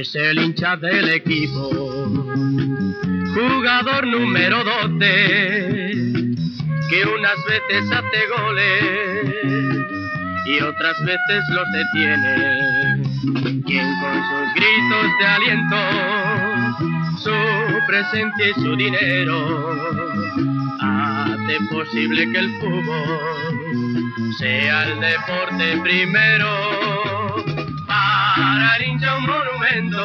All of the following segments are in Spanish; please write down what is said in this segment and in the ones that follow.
es el hincha del equipo, jugador número 12, que unas veces hace goles y otras veces los detiene, quien con sus gritos de aliento, su presencia y su dinero hace posible que el fútbol sea el deporte primero. Para el hincha un monumento.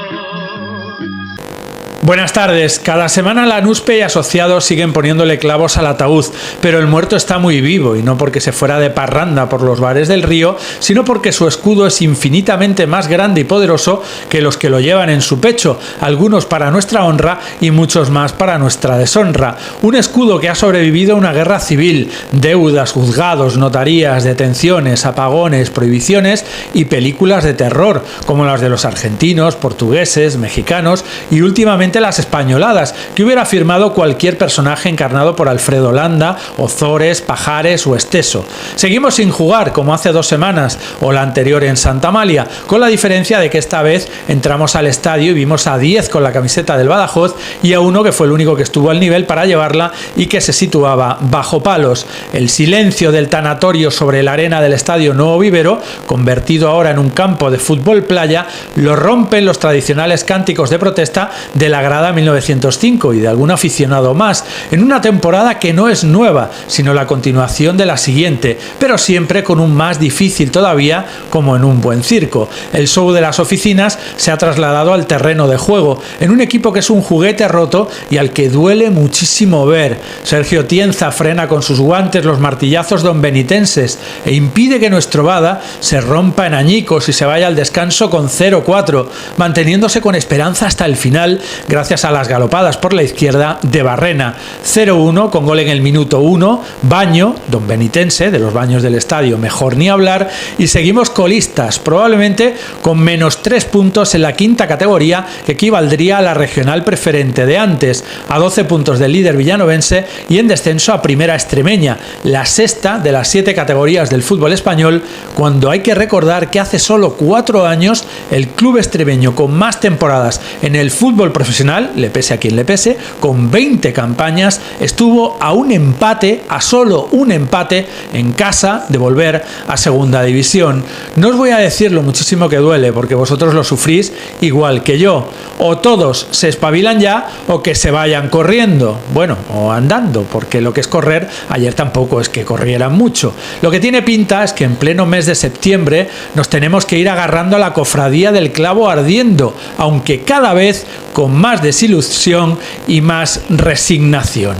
Buenas tardes. Cada semana la NUSPE y asociados siguen poniéndole clavos al ataúd, pero el muerto está muy vivo, y no porque se fuera de parranda por los bares del río, sino porque su escudo es infinitamente más grande y poderoso que los que lo llevan en su pecho, algunos para nuestra honra y muchos más para nuestra deshonra. Un escudo que ha sobrevivido a una guerra civil, deudas, juzgados, notarías, detenciones, apagones, prohibiciones y películas de terror, como las de los argentinos, portugueses, mexicanos y últimamente las españoladas, que hubiera firmado cualquier personaje encarnado por Alfredo Landa, Ozores, Pajares o Esteso. Seguimos sin jugar, como hace 2 semanas o la anterior en Santa Amalia, con la diferencia de que esta vez entramos al estadio y vimos a 10 con la camiseta del Badajoz y a uno que fue el único que estuvo al nivel para llevarla y que se situaba bajo palos. El silencio del tanatorio sobre la arena del estadio Nuevo Vivero, convertido ahora en un campo de fútbol playa, lo rompen los tradicionales cánticos de protesta de la grada 1905 y de algún aficionado más, en una temporada que no es nueva, sino la continuación de la siguiente, pero siempre con un más difícil todavía, como en un buen circo. El show de las oficinas se ha trasladado al terreno de juego, en un equipo que es un juguete roto y al que duele muchísimo ver. Sergio Tienza frena con sus guantes los martillazos donbenitenses e impide que nuestro Bada se rompa en añicos y se vaya al descanso con 0-4, manteniéndose con esperanza hasta el final, gracias a las galopadas por la izquierda de Barrena. 0-1 con gol en el minuto 1, Baño, donbenitense, de los baños del estadio mejor ni hablar, y seguimos colistas, probablemente con -3 puntos en la quinta categoría, que equivaldría a la regional preferente de antes, a 12 puntos del líder villanovense y en descenso a primera extremeña, la sexta de las 7 categorías del fútbol español, cuando hay que recordar que hace solo 4 años el club extremeño con más temporadas en el fútbol profesional, le pese a quien le pese, con 20 campañas, estuvo a solo un empate en casa de volver a segunda división. No os voy a decir lo muchísimo que duele, porque vosotros lo sufrís igual que yo. O todos se espabilan ya, o que se vayan corriendo, bueno, o andando, porque lo que es correr, ayer tampoco es que corrieran mucho. Lo que tiene pinta es que en pleno mes de septiembre nos tenemos que ir agarrando a la cofradía del clavo ardiendo, aunque cada vez con más desilusión y más resignación.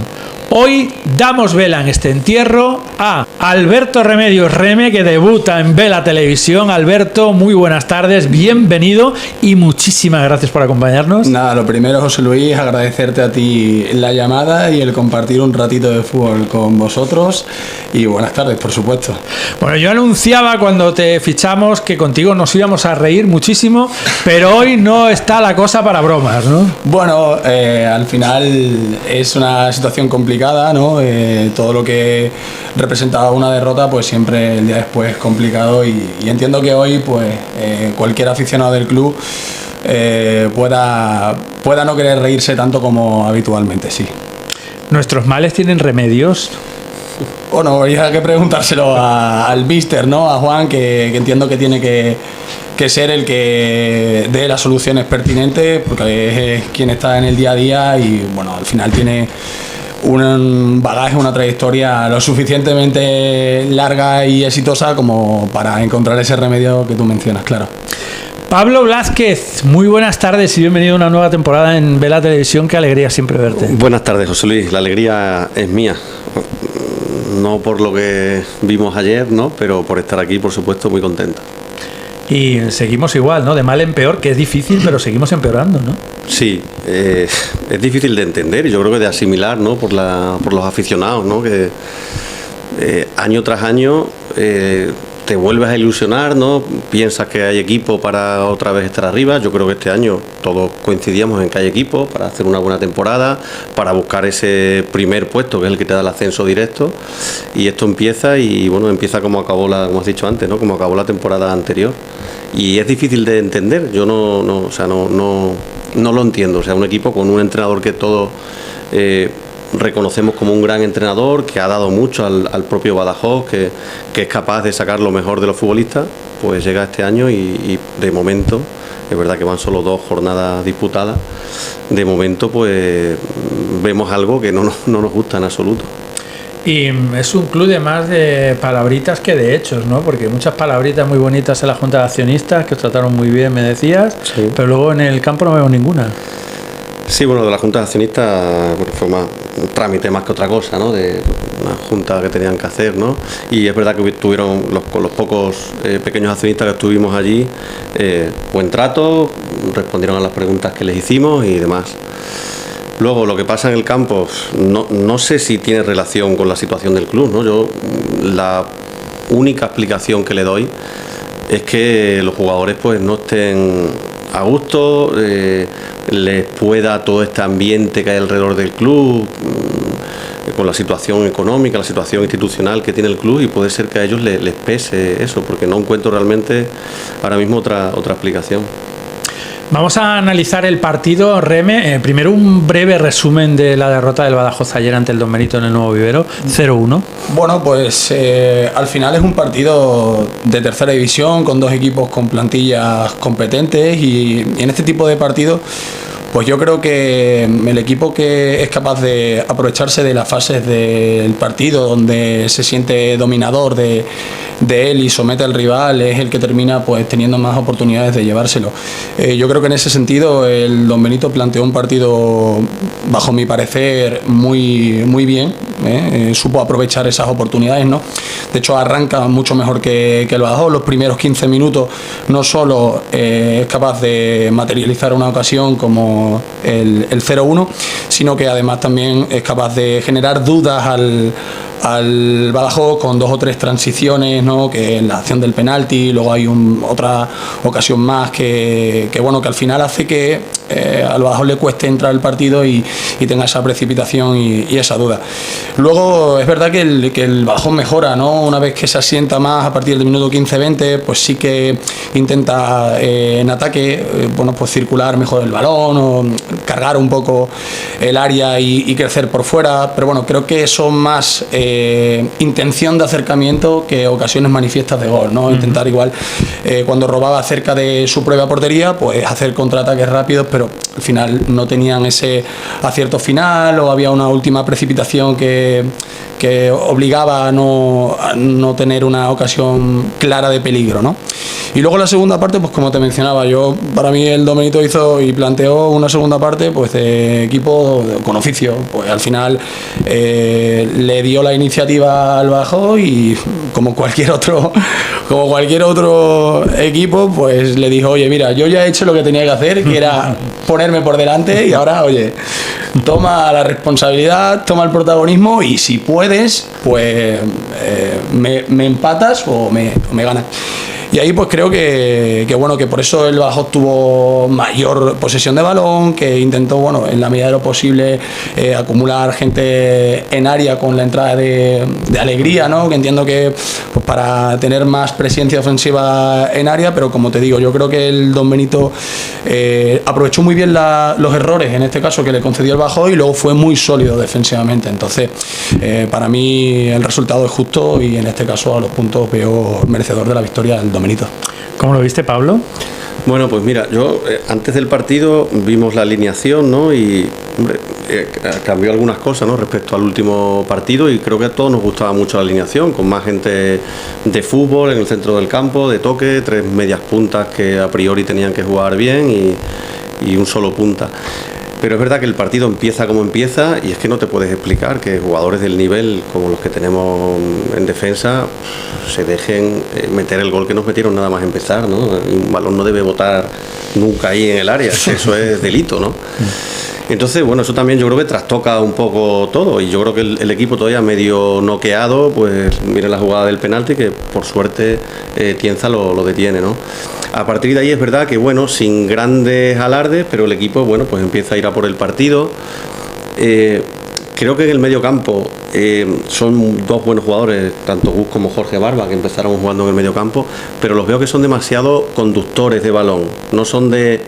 Hoy damos vela en este entierro a Alberto Remedios Reme, que debuta en Vela Televisión. Alberto, muy buenas tardes, bienvenido y muchísimas gracias por acompañarnos. Nada, lo primero, José Luis, agradecerte a ti la llamada y el compartir un ratito de fútbol con vosotros, y buenas tardes, por supuesto. Bueno, yo anunciaba cuando te fichamos que contigo nos íbamos a reír muchísimo, pero hoy no está la cosa para bromas, ¿no? Bueno, al final es una situación complicada, ¿no? Todo lo que representaba una derrota, pues siempre el día después es complicado, y entiendo que hoy pues cualquier aficionado del club pueda no querer reírse tanto como habitualmente, sí. ¿Nuestros males tienen remedios? Bueno, habría que preguntárselo al Mister, ¿no? A Juan, que entiendo que tiene que ser el que dé las soluciones pertinentes, porque es quien está en el día a día y, bueno, al final tiene un bagaje, una trayectoria lo suficientemente larga y exitosa como para encontrar ese remedio que tú mencionas, claro. Pablo Blázquez, muy buenas tardes y bienvenido a una nueva temporada en Vela Televisión. Qué alegría siempre verte. Buenas tardes, José Luis. La alegría es mía. No por lo que vimos ayer, ¿no? Pero por estar aquí, por supuesto, muy contento. Y seguimos igual, ¿no? De mal en peor, que es difícil, pero seguimos empeorando, ¿no? Sí, es difícil de entender y yo creo que de asimilar, ¿no? Por los aficionados, ¿no? Que año tras año te vuelves a ilusionar, ¿no? Piensas que hay equipo para otra vez estar arriba. Yo creo que este año todos coincidíamos en que hay equipo para hacer una buena temporada, para buscar ese primer puesto que es el que te da el ascenso directo, y esto empieza y bueno, empieza como acabó como has dicho antes, ¿no? Como acabó la temporada anterior, y es difícil de entender. Yo no lo entiendo. O sea, un equipo con un entrenador que todos reconocemos como un gran entrenador, que ha dado mucho al propio Badajoz, que es capaz de sacar lo mejor de los futbolistas, pues llega este año y de momento, es verdad que van solo 2 jornadas disputadas, de momento pues vemos algo que no nos gusta en absoluto. Y es un club de más de palabritas que de hechos, ¿no? Porque muchas palabritas muy bonitas en la Junta de Accionistas, que os trataron muy bien, me decías, sí. Pero luego en el campo no veo ninguna. Sí, bueno, de la Junta de Accionistas fue más un trámite más que otra cosa, ¿no? De una junta que tenían que hacer, ¿no? Y es verdad que tuvieron con los pocos pequeños accionistas que estuvimos allí, buen trato, respondieron a las preguntas que les hicimos y demás. Luego, lo que pasa en el campo, no sé si tiene relación con la situación del club, ¿no? Yo, la única explicación que le doy es que los jugadores pues no estén a gusto, les pueda todo este ambiente que hay alrededor del club, con la situación económica, la situación institucional que tiene el club, y puede ser que a ellos les pese eso, porque no encuentro realmente ahora mismo otra explicación. Vamos a analizar el partido, Reme. Primero un breve resumen de la derrota del Badajoz ayer ante el Don Benito en el Nuevo Vivero, 0-1. Bueno, pues al final es un partido de tercera división con 2 equipos con plantillas competentes, y en este tipo de partidos pues yo creo que el equipo que es capaz de aprovecharse de las fases del partido donde se siente dominador de él y somete al rival es el que termina pues teniendo más oportunidades de llevárselo. Yo creo que en ese sentido el Don Benito planteó un partido, bajo mi parecer, muy bien, supo aprovechar esas oportunidades, ¿no? De hecho arranca mucho mejor que el Badajoz. Los primeros 15 minutos no solo es capaz de materializar una ocasión como el 0-1, sino que además también es capaz de generar dudas al Badajoz con 2 o 3 transiciones, ¿no? Que en la acción del penalti, luego hay otra ocasión más que bueno, que al final hace que al Badajoz le cueste entrar al partido y tenga esa precipitación y esa duda. Luego es verdad que el Badajoz mejora, ¿no? Una vez que se asienta más a partir del minuto 15-20, pues sí que intenta en ataque bueno, pues circular mejor el balón o cargar un poco el área y crecer por fuera, pero bueno, creo que son más intención de acercamiento que ocasiones manifiestas de gol, ¿no? Intentar igual cuando robaba cerca de su propia portería, pues hacer contraataques rápidos, pero al final no tenían ese acierto final, o había una última precipitación que obligaba a no tener una ocasión clara de peligro, ¿no? Y luego la segunda parte, pues como te mencionaba, para mí el Don Benito hizo y planteó una segunda parte pues de equipo con oficio. Pues al final le dio la iniciativa al Badajoz y como cualquier otro equipo, pues le dijo: oye, mira, yo ya he hecho lo que tenía que hacer, que era ponerme por delante, y ahora, oye, toma la responsabilidad, toma el protagonismo, y si puedes, pues me empatas o me ganas. Y ahí pues creo que bueno, que por eso el Badajoz tuvo mayor posesión de balón, que intentó, bueno, en la medida de lo posible acumular gente en área con la entrada de Alegría, ¿no? Que entiendo que pues para tener más presencia ofensiva en área, pero como te digo, yo creo que el Don Benito aprovechó muy bien los errores, en este caso, que le concedió el Badajoz, y luego fue muy sólido defensivamente. Entonces, para mí el resultado es justo, y en este caso a los puntos veo merecedor de la victoria el Don Benito. ¿Cómo lo viste, Pablo? Bueno, pues mira, yo antes del partido vimos la alineación, ¿no? Y hombre, cambió algunas cosas, ¿no? Respecto al último partido, y creo que a todos nos gustaba mucho la alineación, con más gente de fútbol en el centro del campo, de toque, 3 medias puntas que a priori tenían que jugar bien y un solo punta. Pero es verdad que el partido empieza como empieza, y es que no te puedes explicar que jugadores del nivel como los que tenemos en defensa se dejen meter el gol que nos metieron nada más empezar, ¿no? Un balón no debe botar nunca ahí en el área, eso es delito, ¿no? Entonces, bueno, eso también yo creo que trastoca un poco todo, y yo creo que el equipo todavía medio noqueado, pues mire la jugada del penalti, que por suerte Tienza lo detiene, ¿no? A partir de ahí es verdad que, bueno, sin grandes alardes, pero el equipo, bueno, pues empieza a ir a por el partido. Creo que en el medio campo son dos buenos jugadores, tanto Gus como Jorge Barba, que empezaron jugando en el medio campo, pero los veo que son demasiado conductores de balón, no son de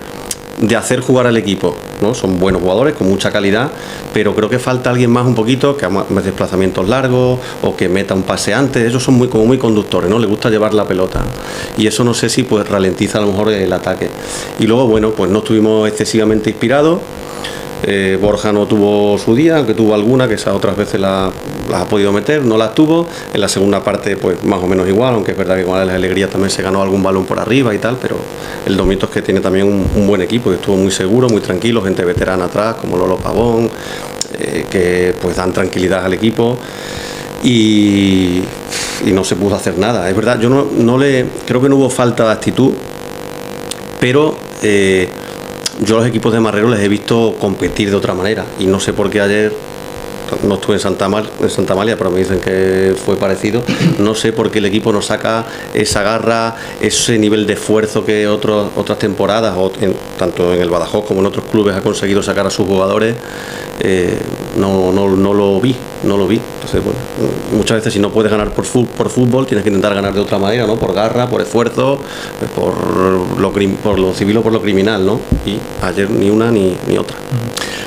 hacer jugar al equipo, ¿no? Son buenos jugadores con mucha calidad, pero creo que falta alguien más un poquito que haga más desplazamientos largos o que meta un pase antes. Ellos son como muy conductores, ¿no? Les gusta llevar la pelota, y eso no sé si pues ralentiza a lo mejor el ataque. Y luego, bueno, pues no estuvimos excesivamente inspirados. Borja no tuvo su día, aunque tuvo alguna, que esas otras veces las ha podido meter, no las tuvo. En la segunda parte, pues más o menos igual, aunque es verdad que con la alegría también se ganó algún balón por arriba y tal, pero el Dominitos, que tiene también un buen equipo, que estuvo muy seguro, muy tranquilo, gente veterana atrás, como Lolo Pavón, que pues dan tranquilidad al equipo. Y no se pudo hacer nada. Es verdad, yo creo que no hubo falta de actitud, pero yo a los equipos de Marrero les he visto competir de otra manera, y no sé por qué ayer no estuve en Santa Amalia, pero me dicen que fue parecido. No sé por qué el equipo no saca esa garra, ese nivel de esfuerzo que otras temporadas, tanto en el Badajoz como en otros clubes, ha conseguido sacar a sus jugadores. No lo vi. Entonces, bueno, muchas veces si no puedes ganar por fútbol, tienes que intentar ganar de otra manera, ¿no? Por garra, por esfuerzo, por lo civil o por lo criminal, ¿no? Y ayer ni una ni otra.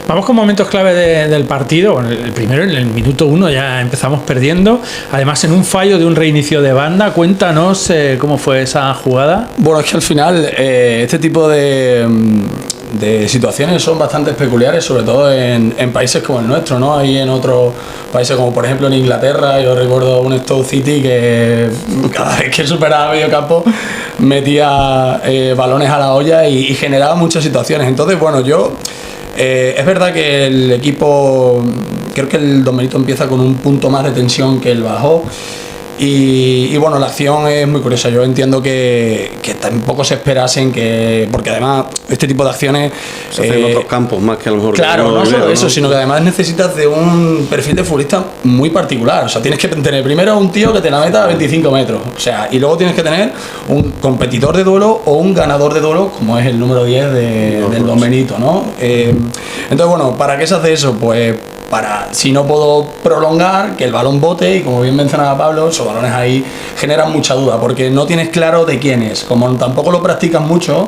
Vamos con momentos clave del partido. Bueno, el primero, en el minuto 1 ya empezamos perdiendo, además en un fallo de un reinicio de banda. Cuéntanos cómo fue esa jugada. Bueno, es que al final este tipo de situaciones son bastante peculiares, sobre todo en países como el nuestro, ¿no? Hay en otros países, como por ejemplo en Inglaterra, yo recuerdo un Stoke City que cada vez que superaba medio campo metía balones a la olla y generaba muchas situaciones. Entonces, bueno, es verdad que el equipo, creo que el Don Benito empieza con un punto más de tensión que el Badajoz. Y bueno, la acción es muy curiosa. Yo entiendo que tampoco se esperasen porque además este tipo de acciones se hacen en otros campos más que a lo mejor. Claro, no solo eso, sino que además necesitas de un perfil de futbolista muy particular. O sea, tienes que tener primero un tío que te la meta a 25 metros. O sea, y luego tienes que tener un competidor de duelo o un ganador de duelo, como es el número 10 del Don Benito, ¿no? Entonces, bueno, ¿para qué se hace eso? Pues si no puedo prolongar, que el balón bote, y como bien mencionaba Pablo, esos balones ahí generan mucha duda, porque no tienes claro de quién es. Como tampoco lo practicas mucho,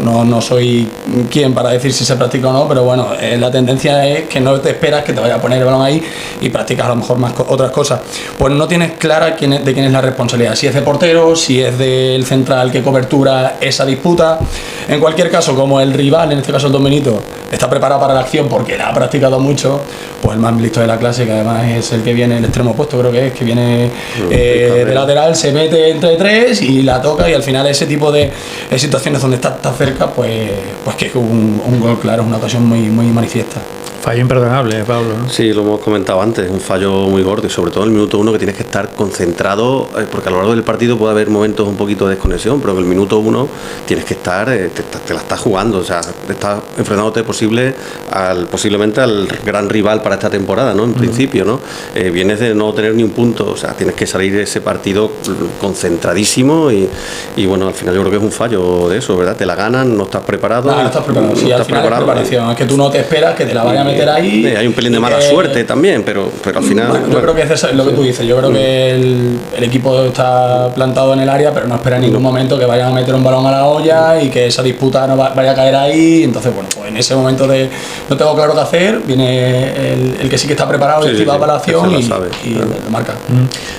no soy quien para decir si se practica o no, pero bueno, la tendencia es que no te esperas que te vaya a poner el balón ahí y practicas a lo mejor más otras cosas. Pues no tienes clara de quién es la responsabilidad, si es de portero, si es del central que cobertura esa disputa. En cualquier caso, como el rival, en este caso el Don Benito, está preparado para la acción porque la ha practicado mucho, pues el más listo de la clase, que además es el que viene el extremo opuesto, creo que viene de lateral, se mete entre tres y la toca, y al final ese tipo de situaciones donde está cerca, pues que es un gol claro, es una ocasión muy, muy manifiesta. Fallo imperdonable, Pablo, ¿no? Sí, lo hemos comentado antes, un fallo muy gordo, y sobre todo en el minuto 1, que tienes que estar concentrado, porque a lo largo del partido puede haber momentos un poquito de desconexión, pero en el minuto 1 tienes que estar, te la estás jugando, o sea, estás enfrentándote posiblemente al gran rival para esta temporada, ¿no? En principio, ¿no? Vienes de no tener ni un punto, o sea, tienes que salir de ese partido concentradísimo, y bueno, al final yo creo que es un fallo de eso, ¿verdad? Te la ganan, no estás preparado. No estás preparado, sí, al final es preparación, es que tú no te esperas que te la vayan a meter ahí. Hay un pelín de mala suerte también, pero al final. Bueno, yo creo que es lo que tú dices. Yo creo que el equipo está plantado en el área, pero no espera en ningún momento que vayan a meter un balón a la olla y que esa disputa no vaya a caer ahí. Entonces, bueno, pues en ese momento de no tengo claro qué hacer, viene el que sí que está preparado, y va para la acción y lo marca.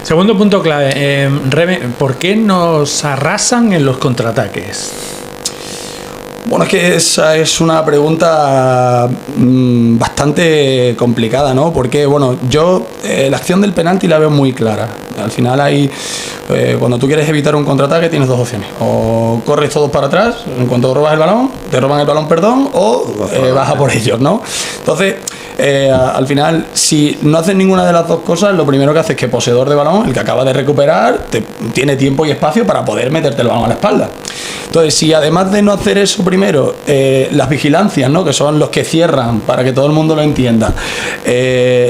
Segundo punto clave, Reme, ¿por qué nos arrasan en los contraataques? Bueno, es que esa es una pregunta bastante complicada, ¿no? Porque, bueno, yo la acción del penalti la veo muy clara. Al final cuando tú quieres evitar un contraataque tienes dos opciones. O corres todos para atrás, en cuanto robas el balón, te roban el balón, o vas a por ellos, ¿no? Entonces, al final, si no haces ninguna de las dos cosas, lo primero que haces es que poseedor de balón, el que acaba de recuperar, tiene tiempo y espacio para poder meterte el balón a la espalda. Entonces, si además de no hacer eso primero, las vigilancias, ¿no? Que son los que cierran, para que todo el mundo lo entienda,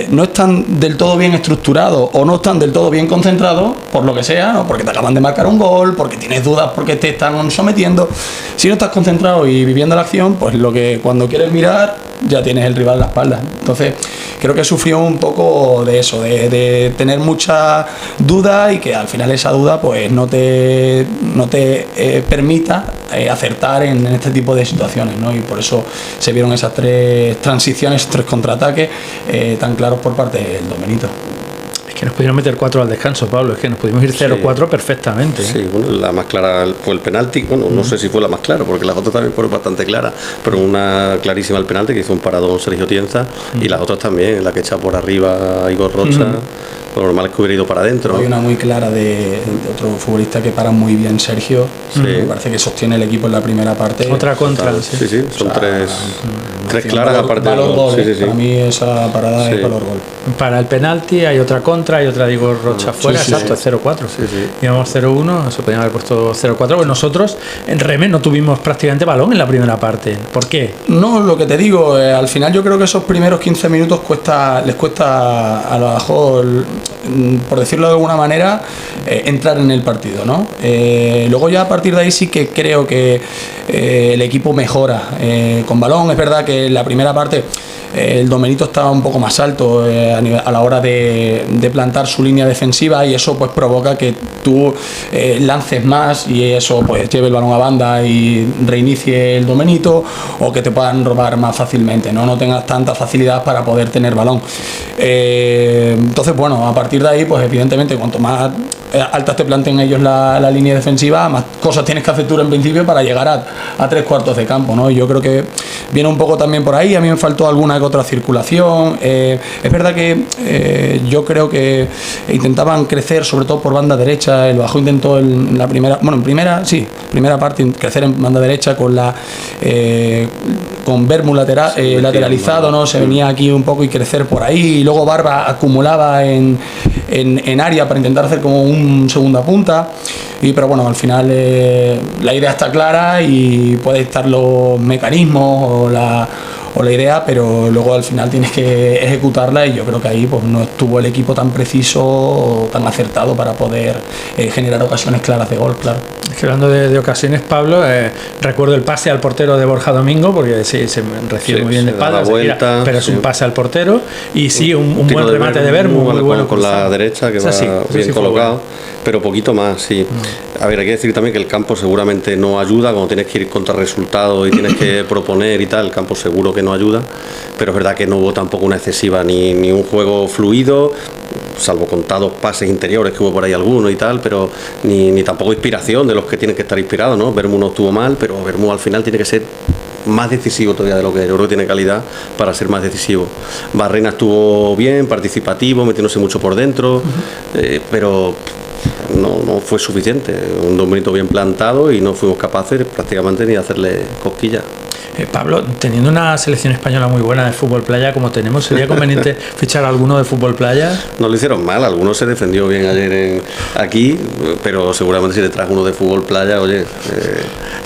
no están del todo bien estructurados o no están del todo bien concentrados, por lo que sea, ¿no? Porque te acaban de marcar un gol, porque tienes dudas, porque te están sometiendo. Si no estás concentrado y viviendo la acción, pues lo que cuando quieres mirar ya tienes el rival a la espalda. Entonces creo que sufrió un poco de eso, de tener mucha duda y que al final esa duda pues no te permita acertar en este tipo de situaciones, ¿no? Y por eso se vieron esas 3 transiciones, 3 contraataques tan claros por parte del Domenito. Es que nos pudieron meter 4 al descanso, Pablo, es que nos pudimos ir 0-4 perfectamente. Sí, bueno, la más clara fue el penalti, bueno, no sé si fue la más clara, porque las otras también fueron bastante claras, pero una clarísima el penalti que hizo un paradón Sergio Tienza, y las otras también, la que echa por arriba a Igor Rocha. Lo normal es que hubiera ido para adentro. Hay una muy clara de otro futbolista que para muy bien, Sergio. Sí. Me parece que sostiene el equipo en la primera parte. Otra contra. Sí, son o sea, tres claras aparte de los goles. Sí. Para mí esa parada es valor gol. Para el penalti hay otra contra, hay otra de Igor Rocha fuera, exacto, es 0-4. Íbamos 0-1, se podían haber puesto 0-4. Pues nosotros en Remes no tuvimos prácticamente balón en la primera parte. ¿Por qué? No, lo que te digo, al final yo creo que esos primeros 15 minutos les cuesta a lo mejor, por decirlo de alguna manera, entrar en el partido, ¿no? Luego ya a partir de ahí sí que creo que el equipo mejora con balón. Es verdad que en la primera parte el Domenito estaba un poco más alto a la hora de plantar su línea defensiva, y eso pues provoca que tú lances más y eso pues lleve el balón a banda y reinicie el Domenito, o que te puedan robar más fácilmente, no tengas tanta facilidad para poder tener balón. Entonces bueno, a partir de ahí pues evidentemente cuanto más altas te planteen ellos la línea defensiva, más cosas tienes que hacer tú en principio para llegar a 3/4 de campo, ¿no? Y yo creo que viene un poco también por ahí. A mí me faltó alguna que otra circulación. Es verdad que yo creo que intentaban crecer sobre todo por banda derecha. El Bajo intentó en primera parte crecer en banda derecha con Vermu lateralizado, ¿no? Se venía aquí un poco y crecer por ahí, y luego Barba acumulaba en área para intentar hacer como un segunda punta. Pero bueno, al final la idea está clara y puede estar los mecanismos o la idea, pero luego al final tienes que ejecutarla, y yo creo que ahí pues no estuvo el equipo tan preciso o tan acertado para poder generar ocasiones claras de gol, claro. Es que hablando de ocasiones, Pablo, recuerdo el pase al portero de Borja Domingo, porque se recibe muy bien de espalda, pero es un pase al portero, y un buen remate de Vermu, muy bueno con la derecha, que va bien colocado. Pero poquito más, sí. A ver, hay que decir también que el campo seguramente no ayuda cuando tienes que ir contra resultados y tienes que proponer y tal. El campo seguro que no ayuda, pero es verdad que no hubo tampoco una excesiva ni un juego fluido, salvo contados pases interiores que hubo por ahí algunos y tal, pero ni tampoco inspiración de los que tienen que estar inspirados, ¿no? Vermu no estuvo mal, pero Vermu al final tiene que ser más decisivo todavía de lo que yo creo que tiene calidad para ser más decisivo. Barrena estuvo bien, participativo, metiéndose mucho por dentro, pero no fue suficiente. Un Domenito bien plantado y no fuimos capaces prácticamente ni de hacerle cosquillas. Pablo, teniendo una selección española muy buena de fútbol playa como tenemos, ¿sería conveniente fichar a alguno de fútbol playa? No lo hicieron mal, algunos se defendió bien ayer aquí, pero seguramente si le traes uno de fútbol playa, oye,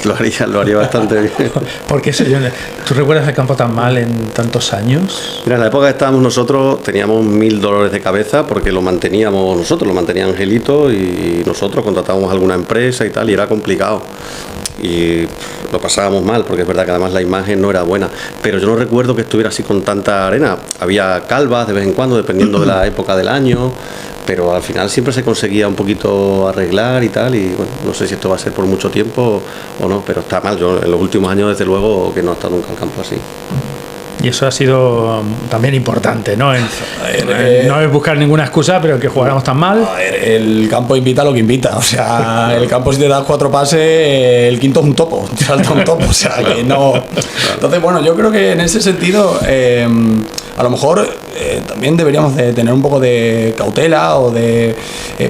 lo haría bastante bien. ¿Por qué? ¿Tú recuerdas el campo tan mal en tantos años? Mira, en la época que estábamos nosotros teníamos 1000 dolores de cabeza porque lo manteníamos nosotros, lo mantenía Angelito, y nosotros contratábamos alguna empresa y tal, y era complicado. Y lo pasábamos mal, porque es verdad que además la imagen no era buena, pero yo no recuerdo que estuviera así con tanta arena. Había calvas de vez en cuando, dependiendo de la época del año, pero al final siempre se conseguía un poquito arreglar y tal, y bueno, no sé si esto va a ser por mucho tiempo o no, pero está mal. Yo en los últimos años desde luego que no ha estado nunca el campo así. Y eso ha sido también importante, ¿no? No es buscar ninguna excusa, pero que jugáramos tan mal. El campo invita a lo que invita. O sea, el campo, si te das 4 pases, el quinto es un topo, te salta un topo. O sea, que no. Entonces, bueno, yo creo que en ese sentido, a lo mejor también deberíamos de tener un poco de cautela o de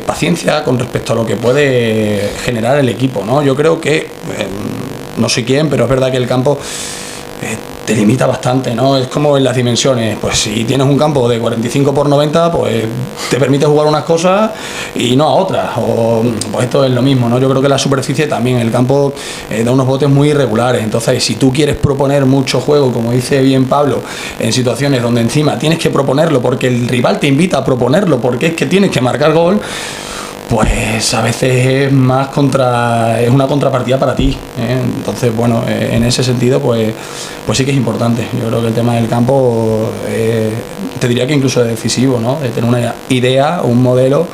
paciencia con respecto a lo que puede generar el equipo, ¿no? Yo creo que, no sé quién, pero es verdad que el campo te limita bastante, ¿no? Es como en las dimensiones, pues si tienes un campo de 45 por 90, pues te permite jugar unas cosas y no a otras, o pues esto es lo mismo, ¿no? Yo creo que la superficie también, el campo da unos botes muy irregulares, entonces si tú quieres proponer mucho juego, como dice bien Pablo, en situaciones donde encima tienes que proponerlo porque el rival te invita a proponerlo, porque es que tienes que marcar gol, pues a veces es una contrapartida para ti, ¿eh? Entonces, bueno, en ese sentido, pues sí que es importante. Yo creo que el tema del campo, te diría que incluso es decisivo, ¿no? De tener una idea, un modelo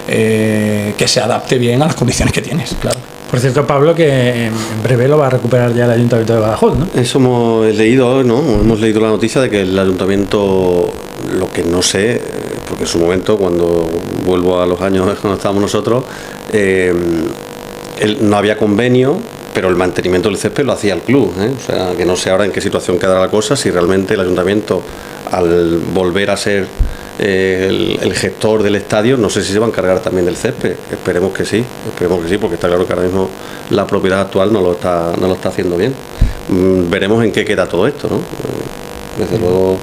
que se adapte bien a las condiciones que tienes, claro. Por cierto, Pablo, que en breve lo va a recuperar ya el Ayuntamiento de Badajoz, ¿no? Eso hemos leído, ¿no? Hemos leído la noticia de que el Ayuntamiento, lo que no sé, porque en su momento, cuando vuelvo a los años cuando estábamos nosotros, no había convenio, pero el mantenimiento del césped lo hacía el club, ¿eh? O sea, que no sé ahora en qué situación quedará la cosa, si realmente el Ayuntamiento, al volver a ser el gestor del estadio, no sé si se va a encargar también del césped. Esperemos que sí, porque está claro que ahora mismo la propiedad actual no lo está haciendo bien. Veremos en qué queda todo esto, ¿no? Desde luego,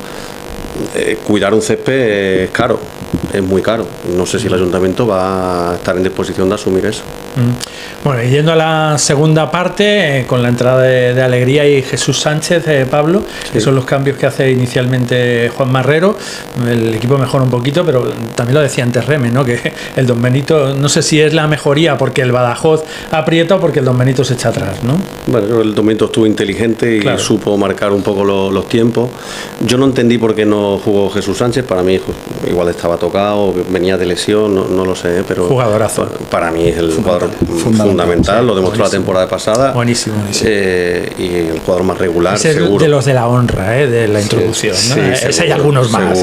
cuidar un césped es caro, es muy caro. No sé si el ayuntamiento va a estar en disposición de asumir eso. Bueno, y yendo a la segunda parte, con la entrada de Alegría y Jesús Sánchez, Pablo, sí, que son los cambios que hace inicialmente Juan Marrero. El equipo mejora un poquito, pero también lo decía antes Reme, ¿no? Que el Don Benito, no sé si es la mejoría porque el Badajoz aprieta o porque el Don Benito se echa atrás, ¿no? Bueno, el Don Benito estuvo inteligente y claro, supo marcar un poco los tiempos. Yo no entendí por qué no jugó Jesús Sánchez. Para mí igual estaba tocado, venía de lesión, no lo sé, pero jugadorazo. Para mí es el jugador fundamental, sí, lo demostró buenísimo, la temporada pasada. Buenísimo. Y el jugador más regular, ese seguro. De los de la honra, de la introducción, sí, ¿no? Sí, ese hay algunos más,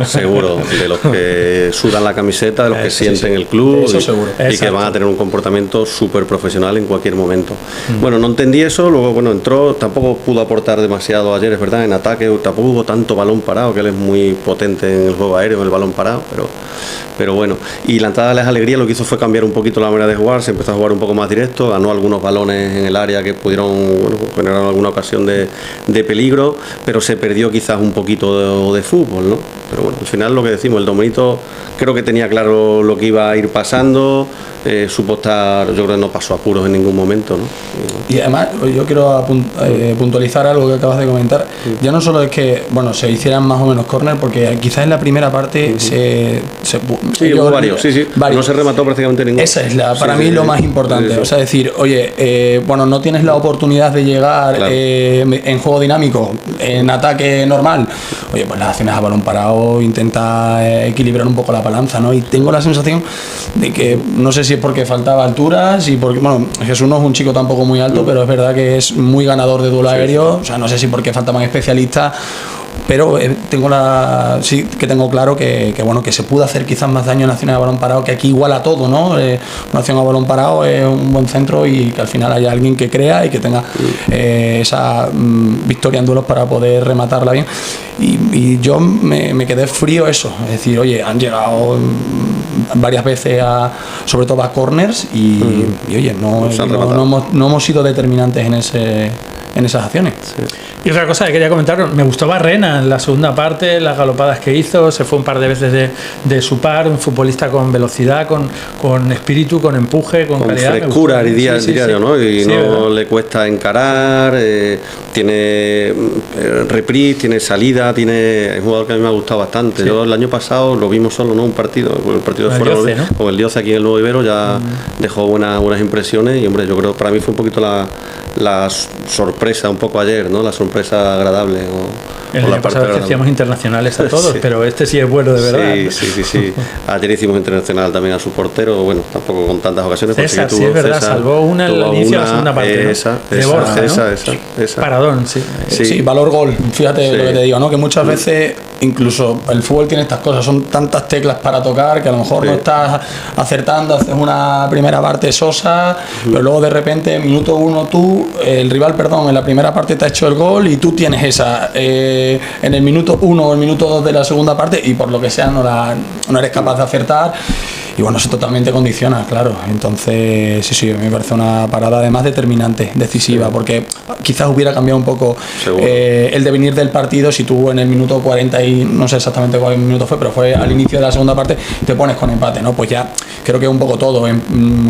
seguro, de los que sudan la camiseta, de los que sienten el club y que van a tener un comportamiento súper profesional en cualquier momento. Bueno, no entendí eso, luego entró, tampoco pudo aportar demasiado ayer, es verdad, en ataque tampoco hubo tanto balón parado, que él es muy potente en el juego aéreo, en el balón parado, pero bueno. Y la entrada de las Alegrías lo que hizo fue cambiar un poquito la manera de jugar, se empezó a jugar un poco más directo, ganó algunos balones en el área que pudieron generar alguna ocasión de peligro, pero se perdió quizás un poquito de fútbol, ¿no? Pero bueno, al final lo que decimos, el Don Benito creo que tenía claro lo que iba a ir pasando, supo estar, yo creo que no pasó apuros en ningún momento, ¿no? Y además yo quiero puntualizar algo que acabas de comentar. Ya no solo es que se hicieran más o menos córner, porque quizás en la primera parte hubo varios, varios. No se remató prácticamente ninguno. Esa es para mí lo más importante. O sea, decir, oye, no tienes la oportunidad de llegar en juego dinámico, en ataque normal, oye, pues las acciones a balón parado, intenta equilibrar un poco la balanza, ¿no? Y tengo la sensación de que, no sé si es porque faltaba alturas y porque, Jesús no es un chico tampoco muy alto, pero es verdad que es muy ganador de duelo aéreo, o sea, no sé si porque faltaban especialistas, pero tengo claro que se pudo hacer quizás más daño en acciones a balón parado, que aquí iguala todo, ¿no? Una acción a balón parado es un buen centro y que al final haya alguien que crea y que tenga esa victoria en duelos para poder rematarla bien. Y yo me quedé frío eso, es decir, oye, han llegado varias veces sobre todo a corners y oye, no hemos sido determinantes en esas acciones. Sí. Y otra cosa que quería comentar, me gustó Barrena en la segunda parte, las galopadas que hizo, se fue un par de veces de su par, un futbolista con velocidad, con espíritu, con empuje, con calidad. Frescura diario, ¿no? Y no ¿verdad? Le cuesta encarar, tiene reprise, tiene salida, es un jugador que a mí me ha gustado bastante. Sí. Yo el año pasado lo vimos solo, ¿no? El partido de fuera, ¿no? Con el Dioce aquí en el Nuevo Ibero ya dejó buenas impresiones y, hombre, yo creo que para mí fue un poquito la sorpresa un poco ayer, ¿no? La sorpresa agradable. El año pasado hacíamos internacionales a todos, pero este sí es bueno de verdad. Sí. Ayer hicimos internacional también a su portero, tampoco con tantas ocasiones. César, sí, es verdad, salvó una en el inicio de la segunda parte. Esa, de Borja, esa. Paradón, sí. Sí, valor gol, fíjate lo que te digo, ¿no? Que muchas veces, incluso el fútbol tiene estas cosas, son tantas teclas para tocar que a lo mejor no estás acertando, haces una primera parte sosa, pero luego de repente, minuto 1 el rival, en la primera parte te ha hecho el gol y tú tienes esa en el minuto 1 o el minuto 2 de la segunda parte y por lo que sea no eres capaz de acertar bueno, eso totalmente condiciona, claro. Entonces, sí, me parece una parada además determinante, decisiva, porque quizás hubiera cambiado un poco el devenir del partido si tú en el minuto 40 y no sé exactamente cuál minuto fue, pero fue al inicio de la segunda parte, te pones con empate, ¿no? Pues ya creo que es un poco todo,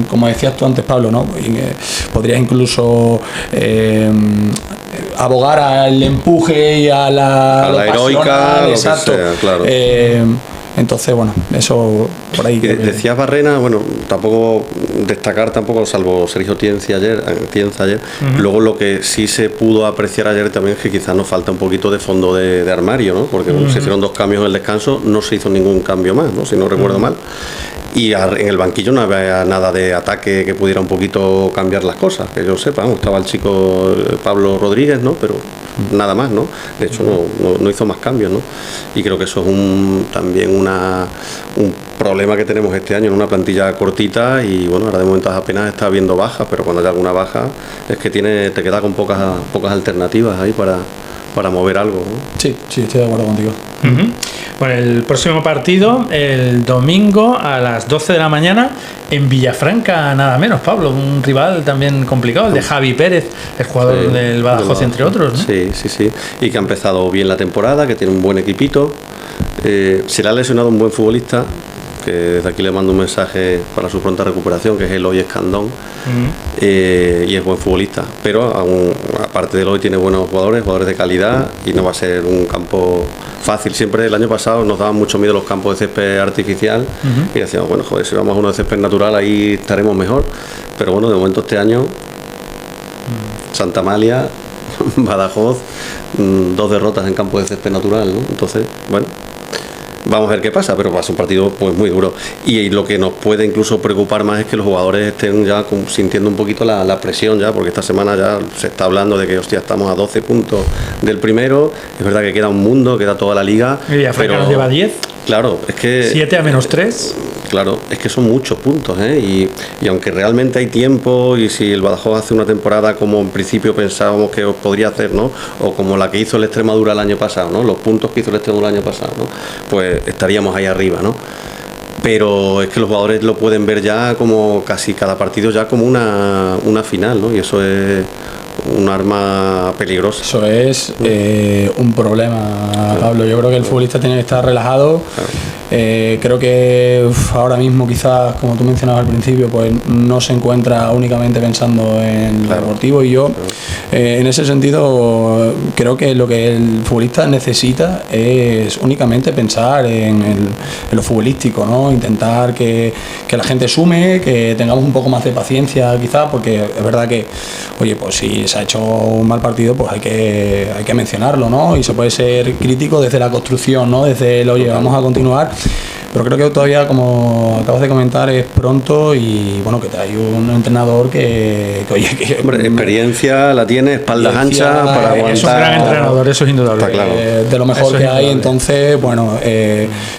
como decías tú antes, Pablo, ¿no? Podrías incluso abogar al empuje y a la heroica, exacto, lo que sea, claro. Entonces, bueno, eso por ahí. Decías Barrena, bueno, tampoco destacar tampoco, salvo Sergio Tienza ayer. Luego lo que sí se pudo apreciar ayer también es que quizás nos falta un poquito de fondo de armario, ¿no? Porque se hicieron 2 cambios en el descanso, no se hizo ningún cambio más, ¿no? Si no recuerdo mal. Y en el banquillo no había nada de ataque que pudiera un poquito cambiar las cosas, que yo sepa, estaba el chico Pablo Rodríguez, ¿no? Pero nada más, ¿no? De hecho no hizo más cambios, ¿no? Y creo que eso es también un problema que tenemos este año en una plantilla cortita y bueno, ahora de momento apenas está habiendo bajas, pero cuando hay alguna baja es que te queda con pocas alternativas ahí para mover algo, ¿no? Sí, estoy de acuerdo contigo. Bueno, el próximo partido, el domingo a las 12 de la mañana en Villafranca, nada menos, Pablo, un rival también complicado, el de Javi Pérez, el jugador del Badajoz, entre otros, ¿no? Sí, y que ha empezado bien la temporada, que tiene un buen equipito. Se le ha lesionado un buen futbolista, que desde aquí le mando un mensaje para su pronta recuperación, que es Eloy Escandón, y es buen futbolista, pero aparte de Eloy tiene buenos jugadores de calidad y no va a ser un campo fácil. Siempre el año pasado nos daban mucho miedo los campos de césped artificial y decíamos, bueno, joder, si vamos a uno de césped natural ahí estaremos mejor, pero bueno, de momento este año Santa Amalia, Badajoz, 2 derrotas en campo de césped natural, ¿no? Entonces, bueno, vamos a ver qué pasa, pero va a ser un partido pues muy duro. Y lo que nos puede incluso preocupar más es que los jugadores estén ya sintiendo un poquito la presión ya, porque esta semana ya se está hablando de que hostia, estamos a 12 puntos del primero. Es verdad que queda un mundo, queda toda la liga. Y Villafranca nos lleva 10. Claro, es que 7 a menos 3. Claro, es que son muchos puntos, ¿eh? Y aunque realmente hay tiempo, y si el Badajoz hace una temporada como en principio pensábamos que podría hacer, ¿no? O como la que hizo el Extremadura el año pasado, ¿no? Los puntos que hizo el Extremadura el año pasado, ¿no? Pues estaríamos ahí arriba, ¿no? Pero es que los jugadores lo pueden ver ya como casi cada partido ya como una final, ¿no? Y eso es un arma peligrosa. Eso es un problema, Pablo. Yo creo que el futbolista tiene que estar relajado. Creo que ahora mismo quizás, como tú mencionabas al principio, pues no se encuentra únicamente pensando en lo deportivo, y yo en ese sentido creo que lo que el futbolista necesita es únicamente pensar en lo futbolístico, ¿no? Intentar que la gente sume, que tengamos un poco más de paciencia quizás, porque es verdad que, oye, pues si se ha hecho un mal partido, pues hay que mencionarlo, ¿no? Y se puede ser crítico desde la construcción, ¿no? Desde el, oye, vamos a continuar. Pero creo que todavía, como acabas de comentar, es pronto, y bueno, que hay un entrenador que hombre, experiencia la tiene, espaldas anchas para aguantar. Es un gran entrenador, eso es indudable. Está claro. De lo mejor que hay. Entonces, bueno,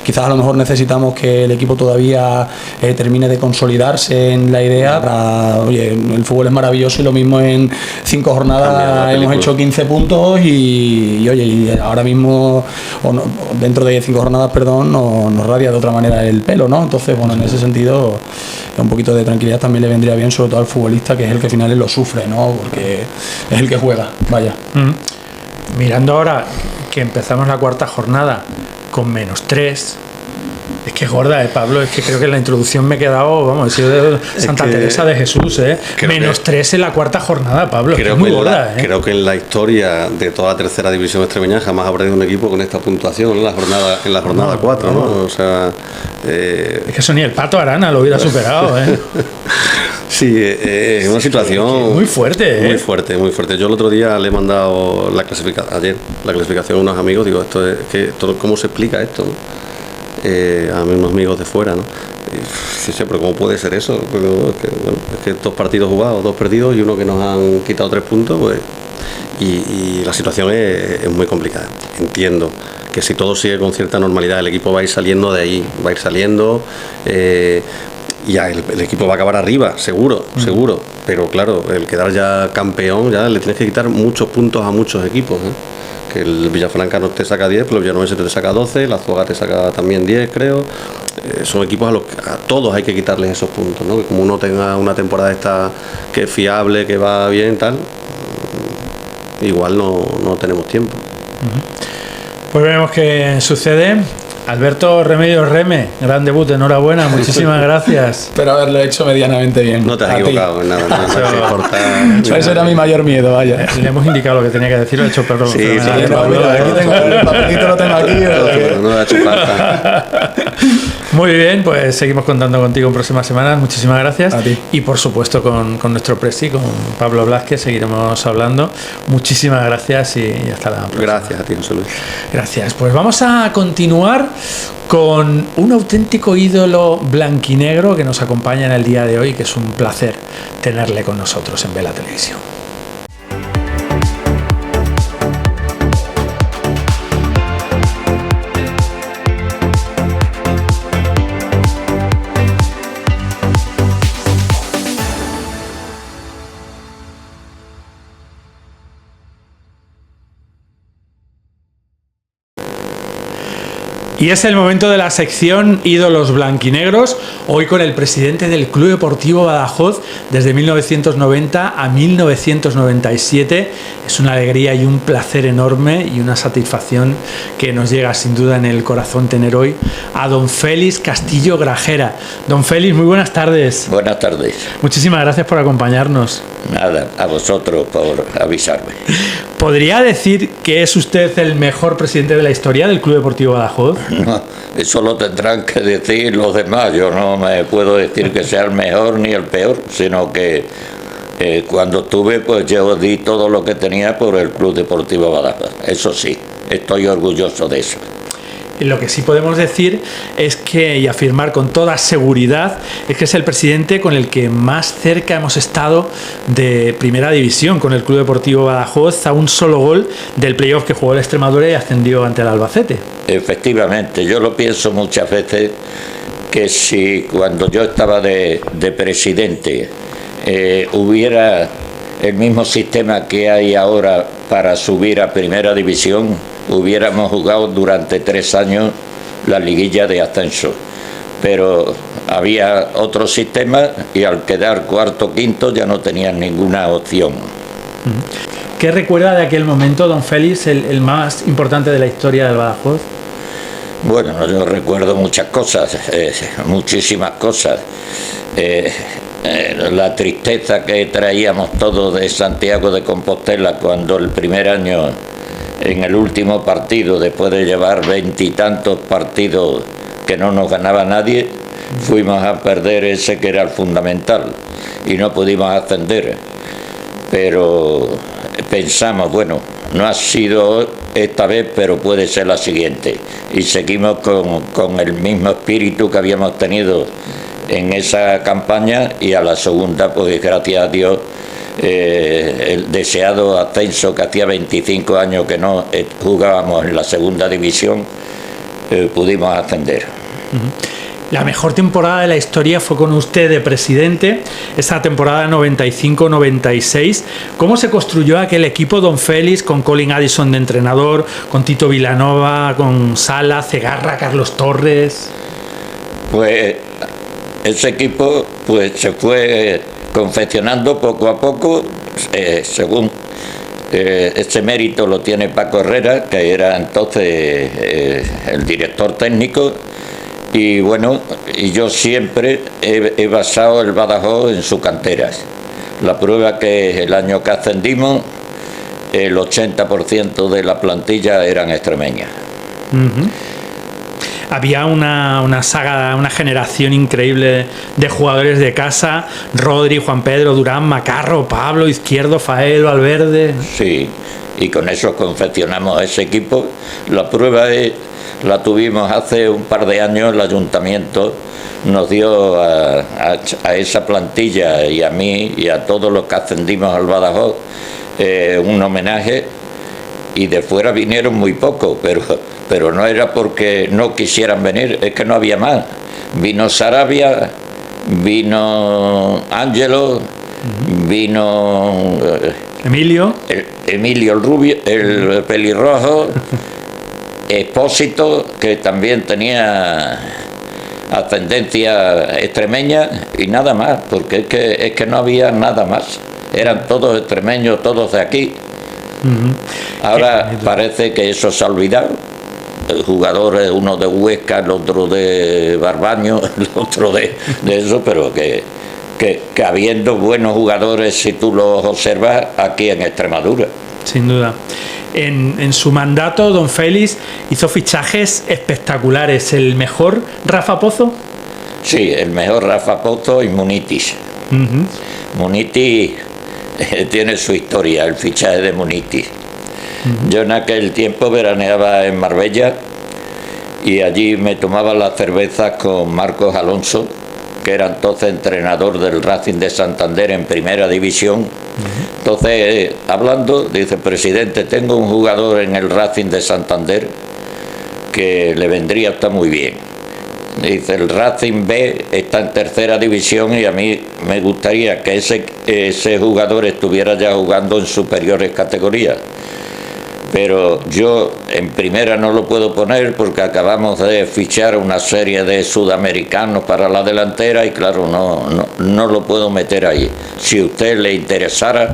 quizás a lo mejor necesitamos que el equipo todavía termine de consolidarse en la idea. Oye, el fútbol es maravilloso, y lo mismo en 5 jornadas hemos hecho 15 puntos y oye, y ahora mismo, dentro de 5 jornadas, perdón, nos radia de otra manera el pelo, ¿no? Entonces, bueno, en ese sentido, un poquito de tranquilidad también le vendría bien, sobre todo al futbolista, que es el que al final lo sufre, ¿no? Porque es el que juega, vaya. Mirando ahora que empezamos la 4ª jornada con -3, es que es gorda, Pablo, es que creo que en la introducción me he quedado, vamos, he sido de Santa Teresa de Jesús, -3 en la 4ª jornada, Pablo, creo es muy gorda. Creo que en la historia de toda la tercera división extremeña jamás habrá ido un equipo con esta puntuación en la jornada 4, ¿no? O sea, es que eso ni el Pato Arana lo hubiera superado, Sí, es una situación muy fuerte, muy fuerte, muy fuerte. Yo el otro día le he mandado ayer la clasificación a unos amigos, digo, ¿cómo se explica esto, ¿no? A unos amigos de fuera, ¿no? Sí, pero ¿cómo puede ser eso? Es que 2 partidos jugados, 2 perdidos y uno que nos han quitado 3 puntos, pues, y la situación es muy complicada. Entiendo que si todo sigue con cierta normalidad, el equipo va a ir saliendo de ahí, va a ir saliendo. y ya el equipo va a acabar arriba, seguro, pero claro, el quedar ya campeón ya le tienes que quitar muchos puntos a muchos equipos, ¿eh? Que el Villafranca no te saca 10, pero el Villanovense te saca 12, la Azuaga te saca también 10, creo. Son equipos a los que a todos hay que quitarles esos puntos, ¿no? Que como uno tenga una temporada esta que es fiable, que va bien, tal, igual no tenemos tiempo. Pues veremos qué sucede. Alberto Remedios Reme, gran debut, enhorabuena, muchísimas gracias. Espero haberlo hecho medianamente bien. No te has equivocado en nada, no importa. Ese era mi mayor miedo, vaya. Le hemos indicado lo que tenía que decir, lo he hecho perro. Sí, Mira, aquí tengo el papelito, lo tengo aquí. No ha hecho falta. Muy bien, pues seguimos contando contigo en próximas semanas. Muchísimas gracias. A ti. Y por supuesto con nuestro presi, con Pablo Blázquez, seguiremos hablando. Muchísimas gracias y hasta la próxima. Gracias a ti, José Luis. Gracias. Pues vamos a continuar con un auténtico ídolo blanquinegro que nos acompaña en el día de hoy, que es un placer tenerle con nosotros en Vela Televisión. Y es el momento de la sección Ídolos Blanquinegros, hoy con el presidente del Club Deportivo Badajoz desde 1990 a 1997. Es una alegría y un placer enorme y una satisfacción que nos llega sin duda en el corazón tener hoy a don Félix Castillo Grajera. Don Félix, muy buenas tardes. Buenas tardes. Muchísimas gracias por acompañarnos. Nada, a vosotros por avisarme. ¿Podría decir que es usted el mejor presidente de la historia del Club Deportivo Badajoz? No, eso lo tendrán que decir los demás. Yo no me puedo decir que sea el mejor ni el peor, sino que cuando estuve, pues yo di todo lo que tenía por el Club Deportivo Badajoz. Eso sí, estoy orgulloso de eso. Lo que sí podemos decir es que, y afirmar con toda seguridad, es que es el presidente con el que más cerca hemos estado de Primera División, con el Club Deportivo Badajoz, a un solo gol del playoff que jugó el Extremadura y ascendió ante el Albacete. Efectivamente, yo lo pienso muchas veces, que si cuando yo estaba de presidente hubiera el mismo sistema que hay ahora para subir a Primera División, hubiéramos jugado durante 3 años la liguilla de ascenso, pero había otro sistema y al quedar cuarto o quinto ya no tenían ninguna opción. ¿Qué recuerda de aquel momento, don Félix, el más importante de la historia del Badajoz? Bueno, yo recuerdo muchas cosas, muchísimas cosas. La tristeza que traíamos todos de Santiago de Compostela cuando el primer año, en el último partido, después de llevar 20 y tantos partidos que no nos ganaba nadie, fuimos a perder ese que era el fundamental y no pudimos ascender. Pero pensamos, bueno, no ha sido esta vez, pero puede ser la siguiente. Y seguimos con el mismo espíritu que habíamos tenido en esa campaña, y a la segunda, pues gracias a Dios, el deseado ascenso, que hacía 25 años que no jugábamos en la segunda división, pudimos ascender. La mejor temporada de la historia fue con usted de presidente, esa temporada 95-96. ¿Cómo se construyó aquel equipo, don Félix, con Colin Addison de entrenador, con Tito Vilanova, con Sala, Cegarra, Carlos Torres? Pues ese equipo pues se fue confeccionando poco a poco, según ese mérito lo tiene Paco Herrera, que era entonces el director técnico. Y bueno, y yo siempre he basado el Badajoz en sus canteras. La prueba que el año que ascendimos, el 80% de la plantilla eran extremeñas. Había una saga, una generación increíble de jugadores de casa: Rodri, Juan Pedro, Durán, Macarro, Pablo, Izquierdo, Fael, Valverde. Sí, y con eso confeccionamos ese equipo. La prueba la tuvimos hace un par de años. El ayuntamiento nos dio a esa plantilla y a mí y a todos los que ascendimos al Badajoz un homenaje, y de fuera vinieron muy pocos, pero no era porque no quisieran venir, es que no había más. Vino Sarabia, vino Ángelo, vino Emilio. Emilio el rubio, el pelirrojo, Expósito, que también tenía ascendencia extremeña, y nada más, porque es que no había nada más. Eran todos extremeños, todos de aquí. Ahora parece que eso se ha olvidado. El jugador es uno de Huesca, el otro de Barbaño, el otro de eso, pero que habiendo buenos jugadores, si tú los observas, aquí en Extremadura. Sin duda. En su mandato, don Félix hizo fichajes espectaculares. ¿El mejor, Rafa Pozo? Sí, el mejor Rafa Pozo y Munitis. Munitis tiene su historia, el fichaje de Munitis. Yo en aquel tiempo veraneaba en Marbella y allí me tomaba las cervezas con Marcos Alonso, que era entonces entrenador del Racing de Santander en primera división. Entonces, hablando, dice: presidente, tengo un jugador en el Racing de Santander que le vendría hasta muy bien. Dice: el Racing B está en tercera división y a mí me gustaría que ese jugador estuviera ya jugando en superiores categorías. Pero yo en primera no lo puedo poner porque acabamos de fichar una serie de sudamericanos para la delantera y claro, no lo puedo meter ahí. Si a usted le interesara,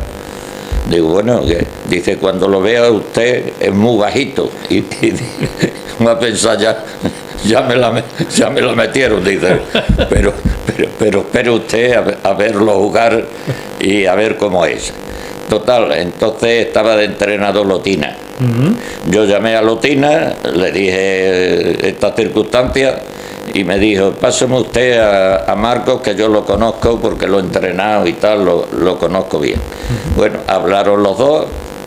digo, bueno, dice, cuando lo vea usted es muy bajito. Y me ha pensado, ya me la metieron, dice, pero espere usted a verlo jugar y a ver cómo es. Total, entonces estaba de entrenador Lotina. Yo llamé a Lotina, le dije estas circunstancias y me dijo: páseme usted a Marcos, que yo lo conozco porque lo he entrenado y tal, lo conozco bien. Bueno, hablaron los dos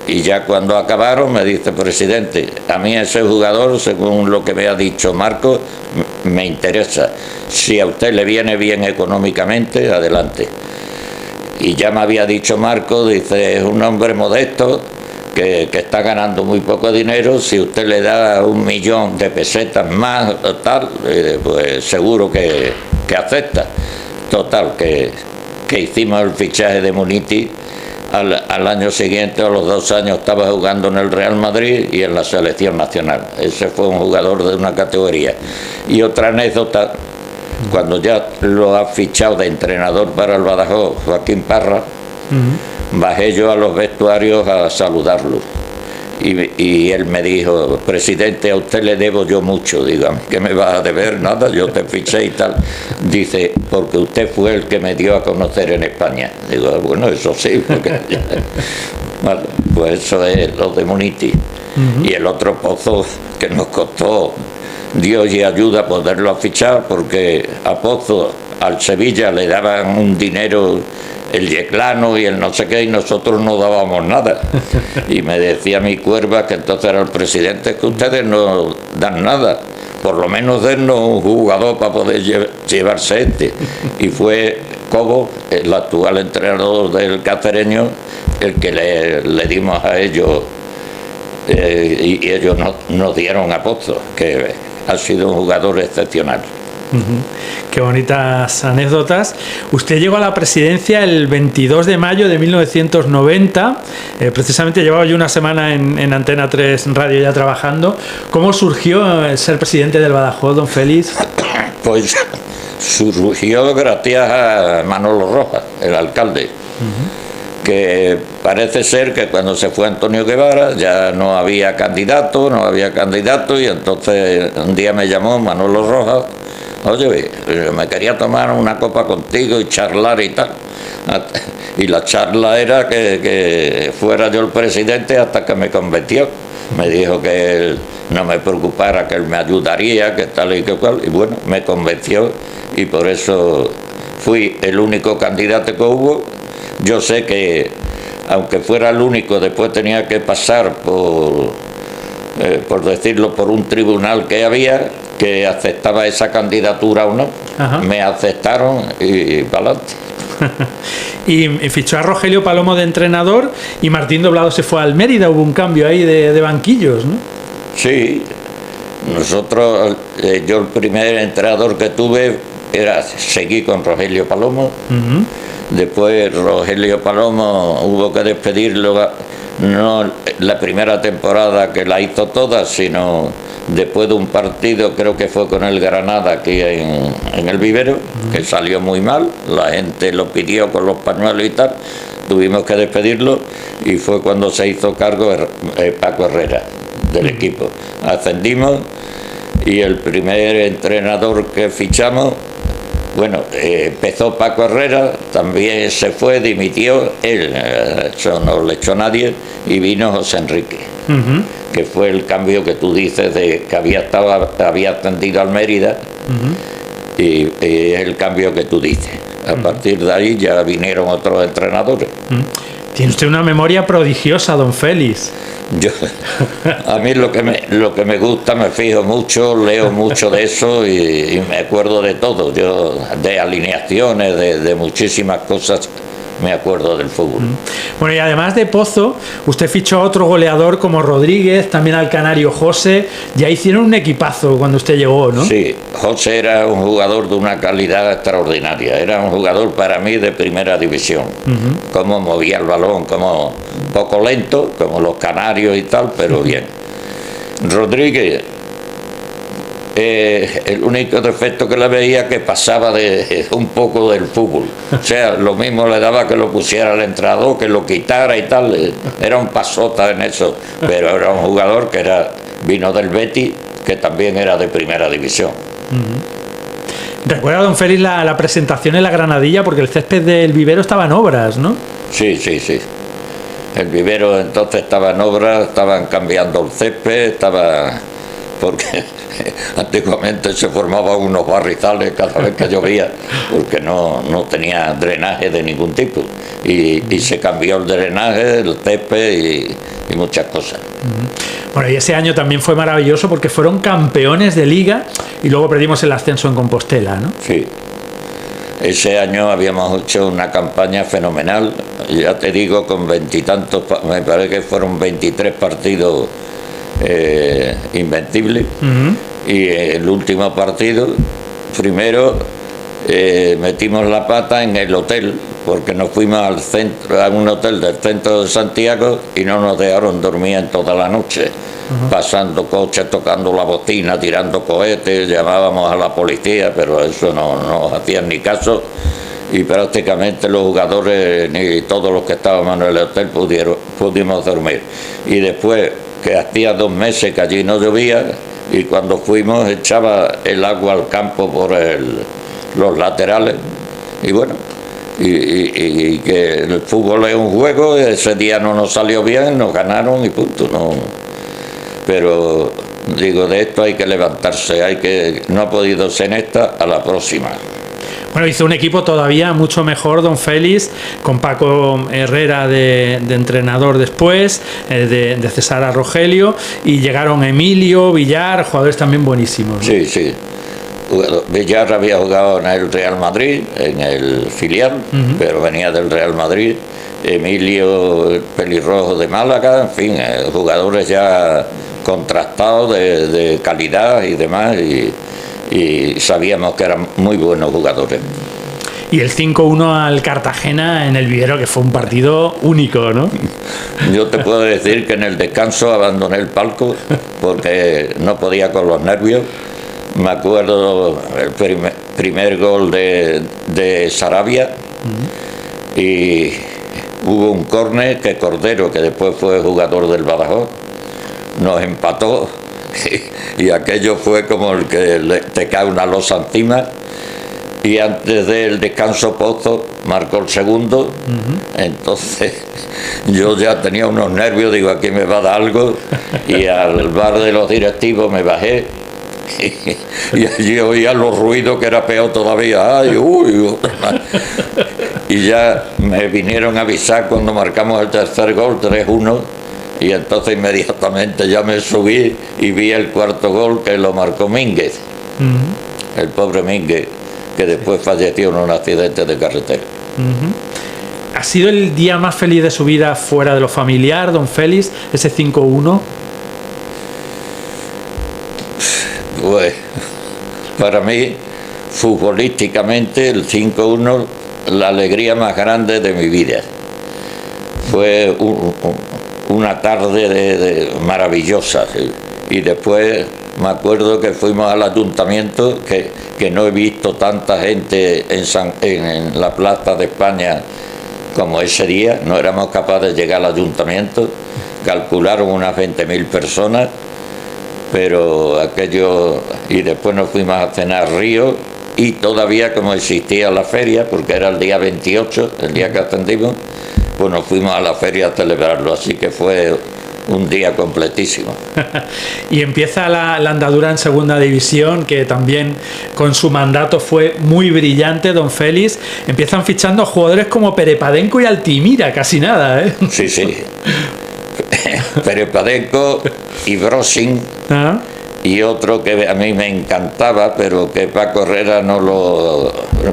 y ya cuando acabaron me dice: presidente, a mí ese jugador, según lo que me ha dicho Marcos, me interesa. Si a usted le viene bien económicamente, adelante. Y ya me había dicho Marco, dice: es un hombre modesto que está ganando muy poco dinero, si usted le da 1 millón de pesetas más tal, pues seguro que acepta. Total, que hicimos el fichaje de Munitis. Al año siguiente, a los 2 años, estaba jugando en el Real Madrid y en la selección nacional. Ese fue un jugador de una categoría. Y otra anécdota: cuando ya lo ha fichado de entrenador para el Badajoz, Joaquín Parra, bajé yo a los vestuarios a saludarlo. Y él me dijo: presidente, a usted le debo yo mucho. Digo: ¿a mí qué me vas a deber? Nada, yo te fiché y tal. Dice: porque usted fue el que me dio a conocer en España. Digo: bueno, eso sí. Porque vale, pues eso es lo de Munitis. Y el otro Pozo, que nos costó Dios y ayuda a poderlo fichar, porque a Pozo, al Sevilla, le daban un dinero, el Yeclano y el no sé qué, y nosotros no dábamos nada. Y me decía mi Cuerva, que entonces era el presidente: que ustedes no dan nada, por lo menos dennos un jugador para poder llevarse este. Y fue Cobo, el actual entrenador del Cacereño, el que le dimos a ellos, y ellos nos dieron a Pozo, que ha sido un jugador excepcional. Qué bonitas anécdotas. Usted llegó a la presidencia el 22 de mayo de 1990. Precisamente llevaba yo una semana en Antena 3 Radio ya trabajando. ¿Cómo surgió ser presidente del Badajoz, don Félix? Pues surgió gracias a Manolo Rojas, el alcalde. Que parece ser que cuando se fue Antonio Guevara ya no había candidato, y entonces un día me llamó Manolo Rojas: oye, me quería tomar una copa contigo y charlar y tal. Y la charla era que fuera yo el presidente, hasta que me convenció. Me dijo que él no me preocupara, que él me ayudaría, que tal y que cual. Y bueno, me convenció y por eso fui el único candidato que hubo. Yo sé que, aunque fuera el único, después tenía que pasar por decirlo, por un tribunal que había, que aceptaba esa candidatura o no. Me aceptaron y para adelante. Y fichó a Rogelio Palomo de entrenador y Martín Doblado se fue al Mérida. Hubo un cambio ahí de banquillos, ¿no? Sí, nosotros, yo el primer entrenador que tuve era seguir con Rogelio Palomo. Después Rogelio Palomo hubo que despedirlo, no la primera temporada que la hizo toda, sino después de un partido, creo que fue con el Granada aquí en el vivero, que salió muy mal, la gente lo pidió con los pañuelos y tal, tuvimos que despedirlo, y fue cuando se hizo cargo Paco Herrera del equipo. Ascendimos, y el primer entrenador que fichamos, bueno, empezó Paco Herrera, también se fue, dimitió, él, eso no le echó nadie, y vino José Enrique, que fue el cambio que tú dices, de que había ascendido al Mérida, y es el cambio que tú dices. A partir de ahí ya vinieron otros entrenadores. Tiene usted una memoria prodigiosa, don Félix. A mí lo que me gusta, me fijo mucho, leo mucho de eso y me acuerdo de todo. Yo de alineaciones, de muchísimas cosas me acuerdo del fútbol. Bueno, y además de Pozo, usted fichó a otro goleador como Rodríguez, también al canario José. Ya hicieron un equipazo cuando usted llegó, ¿no? Sí, José era un jugador de una calidad extraordinaria. Era un jugador para mí de primera división. Cómo movía el balón, como poco lento, como los canarios y tal, pero bien. Rodríguez, el único defecto que le veía, que pasaba de un poco del fútbol. O sea, lo mismo le daba que lo pusiera al entrenador, que lo quitara y tal. Era un pasota en eso, pero era un jugador que vino del Betis, que también era de primera división. Recuerda, don Félix, la presentación en la Granadilla, porque el césped del vivero estaba en obras, ¿no? Sí. El vivero entonces estaba en obras, estaban cambiando el césped, porque antiguamente se formaban unos barrizales cada vez que llovía, porque no tenía drenaje de ningún tipo, y se cambió el drenaje, el césped y muchas cosas. Bueno, y ese año también fue maravilloso porque fueron campeones de liga y luego perdimos el ascenso en Compostela, ¿no? Sí, ese año habíamos hecho una campaña fenomenal, ya te digo, con 20 y tantos, me parece que fueron 23 partidos invencibles. Y el último partido, primero metimos la pata en el hotel, porque nos fuimos al centro, a un hotel del centro de Santiago, y no nos dejaron dormir en toda la noche, pasando coches, tocando la bocina, tirando cohetes, llamábamos a la policía, pero eso no nos hacían ni caso, y prácticamente los jugadores ni todos los que estábamos en el hotel pudimos dormir. Y después, que hacía 2 meses que allí no llovía, y cuando fuimos echaba el agua al campo por los laterales, y bueno, y que el fútbol es un juego, ese día no nos salió bien, nos ganaron y punto. No, pero digo, de esto hay que levantarse, no ha podido ser esta, a la próxima. Bueno, hizo un equipo todavía mucho mejor, don Félix, con Paco Herrera de entrenador después, de cesar a Rogelio, y llegaron Emilio, Villar, jugadores también buenísimos, ¿no? Sí. Villar había jugado en el Real Madrid, en el filial, pero venía del Real Madrid. Emilio, el pelirrojo de Málaga, en fin, jugadores ya contrastados de calidad y demás, y sabíamos que eran muy buenos jugadores. Y el 5-1 al Cartagena en el vivero, que fue un partido único, ¿no? Yo te puedo decir que en el descanso abandoné el palco porque no podía con los nervios. Me acuerdo el primer gol de Sarabia, y hubo un córner que Cordero, que después fue jugador del Badajoz, nos empató, y aquello fue como el que te cae una losa encima. Y antes del descanso Pozo marcó el segundo. Entonces yo ya tenía unos nervios, digo, aquí me va a dar algo, y al bar de los directivos me bajé y allí oía los ruidos, que era peor todavía. ¡Ay, uy! Y ya me vinieron a avisar cuando marcamos el tercer gol, 3-1, y entonces inmediatamente ya me subí y vi el cuarto gol, que lo marcó Mínguez, el pobre Mínguez, que después falleció en un accidente de carretera. ¿Ha sido el día más feliz de su vida fuera de lo familiar, don Félix, ese 5-1? Pues para mí futbolísticamente el 5-1 la alegría más grande de mi vida. Fue una tarde maravillosa, ¿sí? Y después me acuerdo que fuimos al ayuntamiento, que no he visto tanta gente en la Plaza de España como ese día. No éramos capaces de llegar al ayuntamiento, calcularon unas 20.000 personas, pero aquello... Y después nos fuimos a cenar a Río, y todavía como existía la feria, porque era el día 28, el día que ascendimos, pues nos fuimos a la feria a celebrarlo, así que fue un día completísimo. Y empieza la andadura en segunda división, que también con su mandato fue muy brillante, don Félix. Empiezan fichando a jugadores como Perepadenko y Altimira, casi nada, ¿eh? Sí, sí. Perepadenko y Brosin, ¿Ah? y otro que a mí me encantaba, pero que Paco Herrera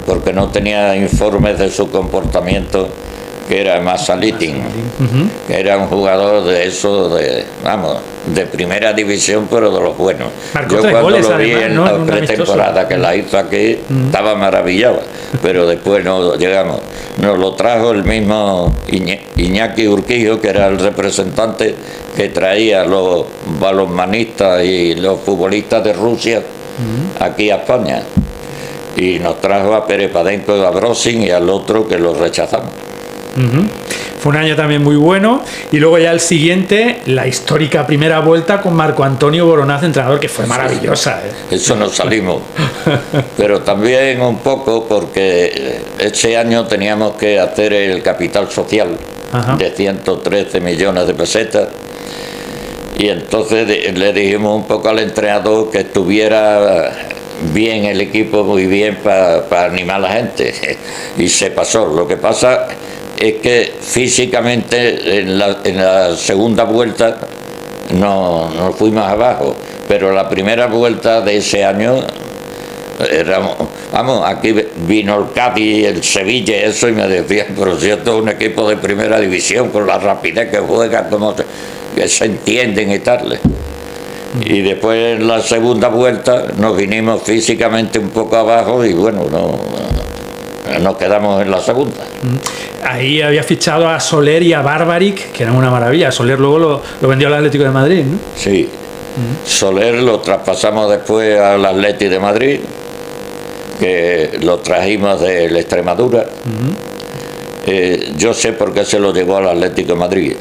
porque no tenía informes de su comportamiento, que era Masalitin, que era un jugador de eso, de primera división, pero de los buenos. Marcó Yo 3 cuando goles, lo vi además, en ¿no? la En un pretemporada que la hizo aquí, estaba maravillado, pero después no llegamos. Nos lo trajo el mismo Iñaki Urquijo, que era el representante que traía los balonmanistas y los futbolistas de Rusia aquí a España. Y nos trajo a Perepadenko y a Brosin, y al otro que lo rechazamos. Fue un año también muy bueno, y luego ya el siguiente, la histórica primera vuelta con Marco Antonio Boronaz, entrenador, que fue maravillosa, ¿eh? Eso nos salimos, pero también un poco porque ese año teníamos que hacer el capital social. Ajá. De 113 millones de pesetas, y entonces le dijimos un poco al entrenador que estuviera bien el equipo, muy bien, para animar a la gente, y se pasó. Lo que pasa es que físicamente en la segunda vuelta nos fuimos abajo, pero la primera vuelta de ese año aquí vino el Cádiz, el Sevilla, eso, y me decían, pero si esto es un equipo de primera división, con la rapidez que juega, que se entienden y tal. Y después en la segunda vuelta nos vinimos físicamente un poco abajo, y bueno, nos quedamos en la segunda. Ahí había fichado a Soler y a Barbaric, que eran una maravilla. Soler luego lo vendió al Atlético de Madrid, ¿no? Sí. Soler lo traspasamos después al Atlético de Madrid, que lo trajimos de la Extremadura. Yo sé por qué se lo llevó al Atlético de Madrid,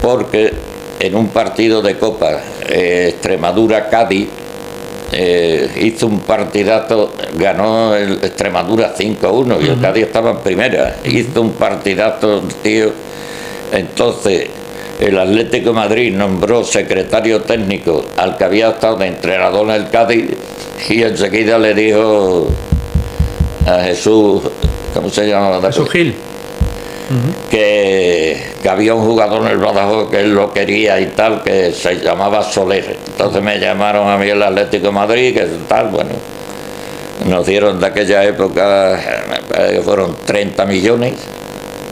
porque en un partido de Copa, Extremadura-Cádiz, hizo un partidazo, ganó el Extremadura 5-1 y el Cádiz estaba en primera. Hizo un partidazo, tío. Entonces el Atlético de Madrid nombró secretario técnico al que había estado de entrenador en el Cádiz, y enseguida le dijo a Jesús, ¿cómo se llama? Jesús Gil. Que había un jugador en el Badajoz que él lo quería y tal, que se llamaba Soler. Entonces me llamaron a mí el Atlético de Madrid, que tal, bueno, nos dieron de aquella época, me parece que fueron 30 millones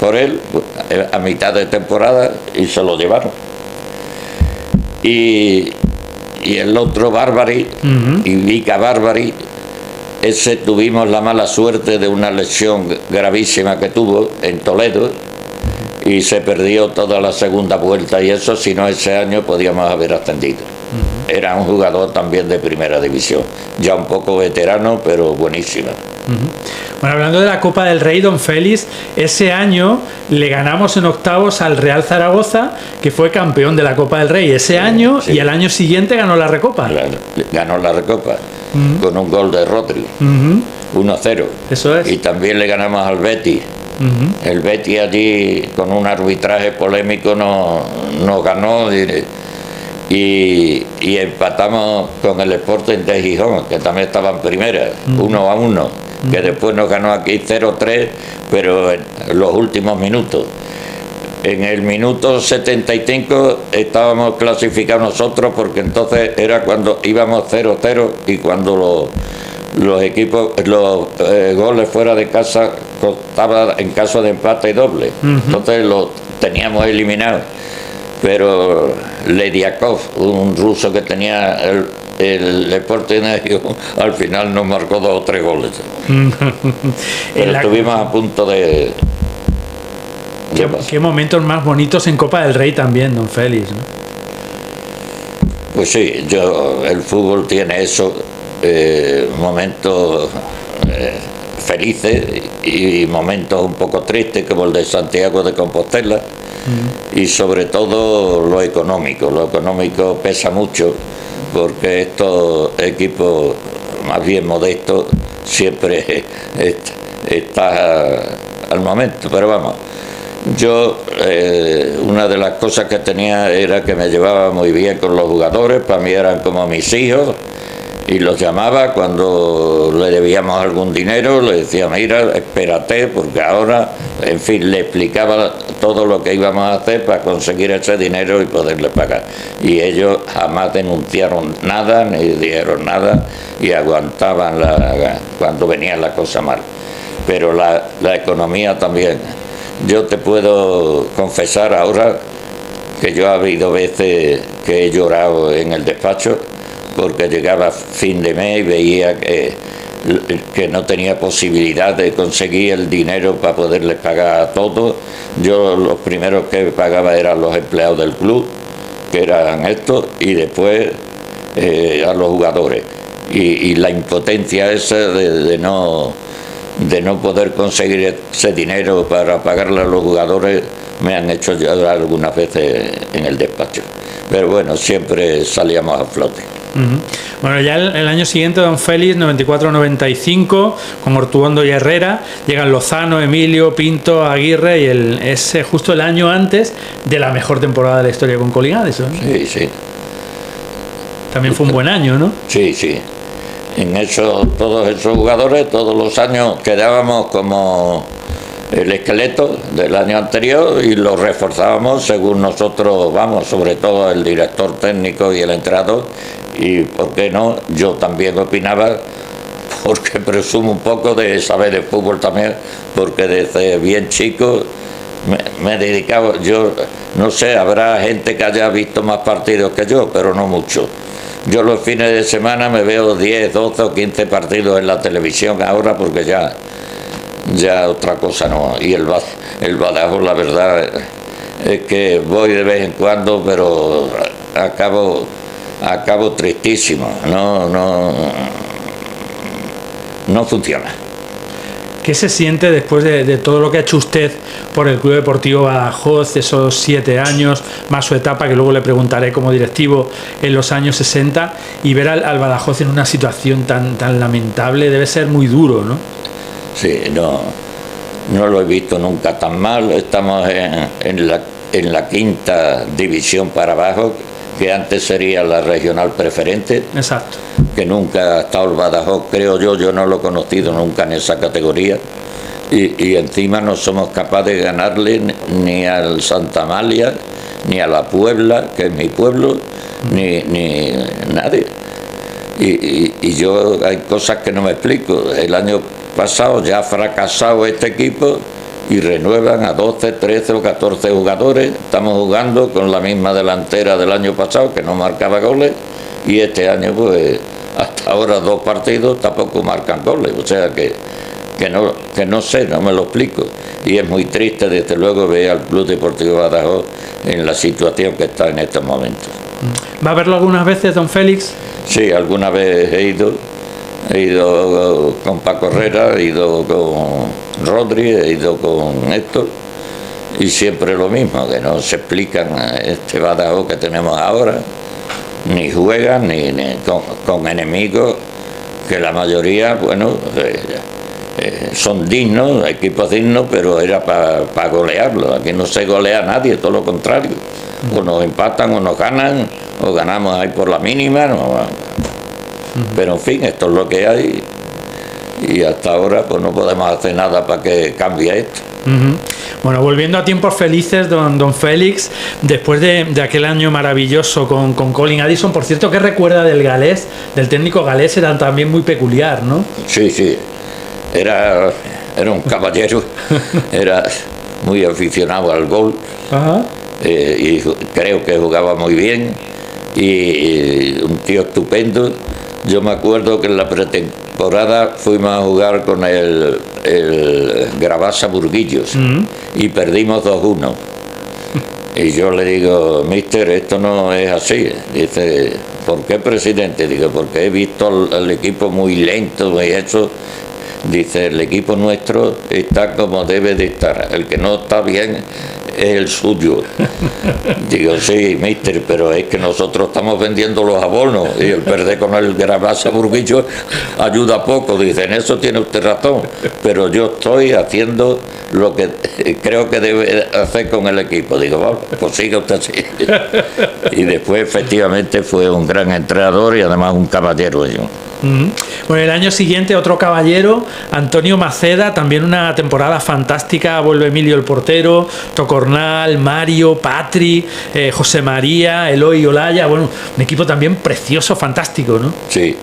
por él, a mitad de temporada, y se lo llevaron. Y el otro Barbari, y Vica Barbari, ese tuvimos la mala suerte de una lesión gravísima que tuvo en Toledo, y se perdió toda la segunda vuelta, y eso, si no, ese año podíamos haber ascendido. Era un jugador también de primera división, ya un poco veterano, pero buenísimo. Bueno, hablando de la Copa del Rey, don Félix, ese año le ganamos en octavos al Real Zaragoza, que fue campeón de la Copa del Rey ese año, sí. Y el año siguiente ganó la Recopa. Ganó la Recopa con un gol de Rodri, 1-0. Eso es. Y también le ganamos al Betis. El Betis allí, con un arbitraje polémico, nos ganó, y empatamos con el Sporting de Gijón, que también estaba en primera, 1-1, que después nos ganó aquí 0-3, pero en los últimos minutos. En el minuto 75 estábamos clasificados nosotros, porque entonces era cuando íbamos 0-0, y cuando los equipos, los goles fuera de casa costaban en caso de empate y doble. Entonces los teníamos eliminados. Pero Lediakov, un ruso que tenía el Sporting de Gijón al final nos marcó 2 o 3 goles. Pero estuvimos a punto de ¿Qué momentos más bonitos en Copa del Rey también, don Félix, ¿no? Pues sí, el fútbol tiene eso, momentos felices y momentos un poco tristes, como el de Santiago de Compostela, y sobre todo lo económico. Lo económico pesa mucho, porque estos equipos más bien modestos siempre está al momento, pero vamos. Yo, una de las cosas que tenía era que me llevaba muy bien con los jugadores, para mí eran como mis hijos, y los llamaba cuando le debíamos algún dinero, le decía, mira, espérate, porque ahora, en fin, le explicaba todo lo que íbamos a hacer para conseguir ese dinero y poderle pagar. Y ellos jamás denunciaron nada, ni dijeron nada, y aguantaban cuando venía la cosa mal. Pero la economía también. Yo te puedo confesar ahora que yo ha habido veces que he llorado en el despacho porque llegaba fin de mes y veía que no tenía posibilidad de conseguir el dinero para poderles pagar a todos. Yo los primeros que pagaba eran los empleados del club, que eran estos, y después a los jugadores. Y la impotencia esa de no poder conseguir ese dinero para pagarle a los jugadores me han hecho llorar algunas veces en el despacho. Pero bueno, siempre salíamos a flote. Bueno, ya el año siguiente, don Félix, 94-95, con Ortuondo y Herrera, llegan Lozano, Emilio, Pinto, Aguirre, y es justo el año antes de la mejor temporada de la historia con Colin Addison, ¿no? Sí, sí. También fue un buen año, ¿no? Sí, sí. En todos esos jugadores, todos los años quedábamos como el esqueleto del año anterior y lo reforzábamos según nosotros, sobre todo el director técnico y el entrenador, y por qué no, yo también opinaba, porque presumo un poco de saber de fútbol también, porque desde bien chico me he dedicado, yo no sé, habrá gente que haya visto más partidos que yo, pero no mucho. Yo los fines de semana me veo 10, 12 o 15 partidos en la televisión ahora, porque ya otra cosa no. Y el Badajoz, la verdad es que voy de vez en cuando, pero acabo tristísimo. No funciona. ¿Qué se siente después de todo lo que ha hecho usted por el Club Deportivo Badajoz, esos 7 años, más su etapa, que luego le preguntaré como directivo en los años 60, y ver al Badajoz en una situación tan lamentable? Debe ser muy duro, ¿no? Sí, no lo he visto nunca tan mal. Estamos en la 5ª división para abajo, que antes sería la regional preferente. Exacto. Que nunca ha estado el Badajoz, creo yo no lo he conocido nunca en esa categoría, y encima no somos capaces de ganarle ni al Santa Amalia, ni a la Puebla, que es mi pueblo, ni nadie. Y yo hay cosas que no me explico. El año pasado ya ha fracasado este equipo y renuevan a 12, 13 o 14 jugadores. Estamos jugando con la misma delantera del año pasado, que no marcaba goles, y este año pues hasta ahora 2 partidos tampoco marcan goles. O sea que no sé, no me lo explico. Y es muy triste, desde luego, ver al Club Deportivo Badajoz en la situación que está en estos momentos. ¿Va a verlo algunas veces, don Félix? Sí, alguna vez he ido con Paco Herrera, he ido con Rodri, he ido con Héctor, y siempre lo mismo, que no se explican este Badajoz que tenemos ahora, ni juegan ni con enemigos que la mayoría, son dignos, equipos dignos, pero era para golearlos. Aquí no se golea a nadie, todo lo contrario. O nos empatan o nos ganan, o ganamos ahí por la mínima. Pero en fin, esto es lo que hay, y hasta ahora pues no podemos hacer nada para que cambie esto. Bueno, volviendo a tiempos felices, don Félix, después de aquel año maravilloso con Colin Addison, por cierto, ¿qué recuerda del galés, del técnico galés? Era también muy peculiar, ¿no? Sí, era un caballero, era muy aficionado al gol. Ajá. Y creo que jugaba muy bien, y un tío estupendo. Yo me acuerdo que en la pretemporada fuimos a jugar con el Gravasa Burguillos y perdimos 2-1. Y yo le digo, mister, esto no es así. Dice, ¿por qué, presidente? Digo, porque he visto al equipo muy lento y eso. Dice, el equipo nuestro está como debe de estar. El que no está bien es el suyo. Digo, sí, mister, pero es que nosotros estamos vendiendo los abonos y el perder con el Gravasa Burguillo ayuda poco. Dice, en eso tiene usted razón, pero yo estoy haciendo lo que creo que debe hacer con el equipo. Digo, vale, pues siga usted así. Y después efectivamente fue un gran entrenador y además un caballero. Bueno, el año siguiente otro caballero, Antonio Maceda, también una temporada fantástica, vuelve Emilio el portero, Tocornal, Mario, Patri, José María, Eloy Olaya, bueno, un equipo también precioso, fantástico, ¿no? Sí,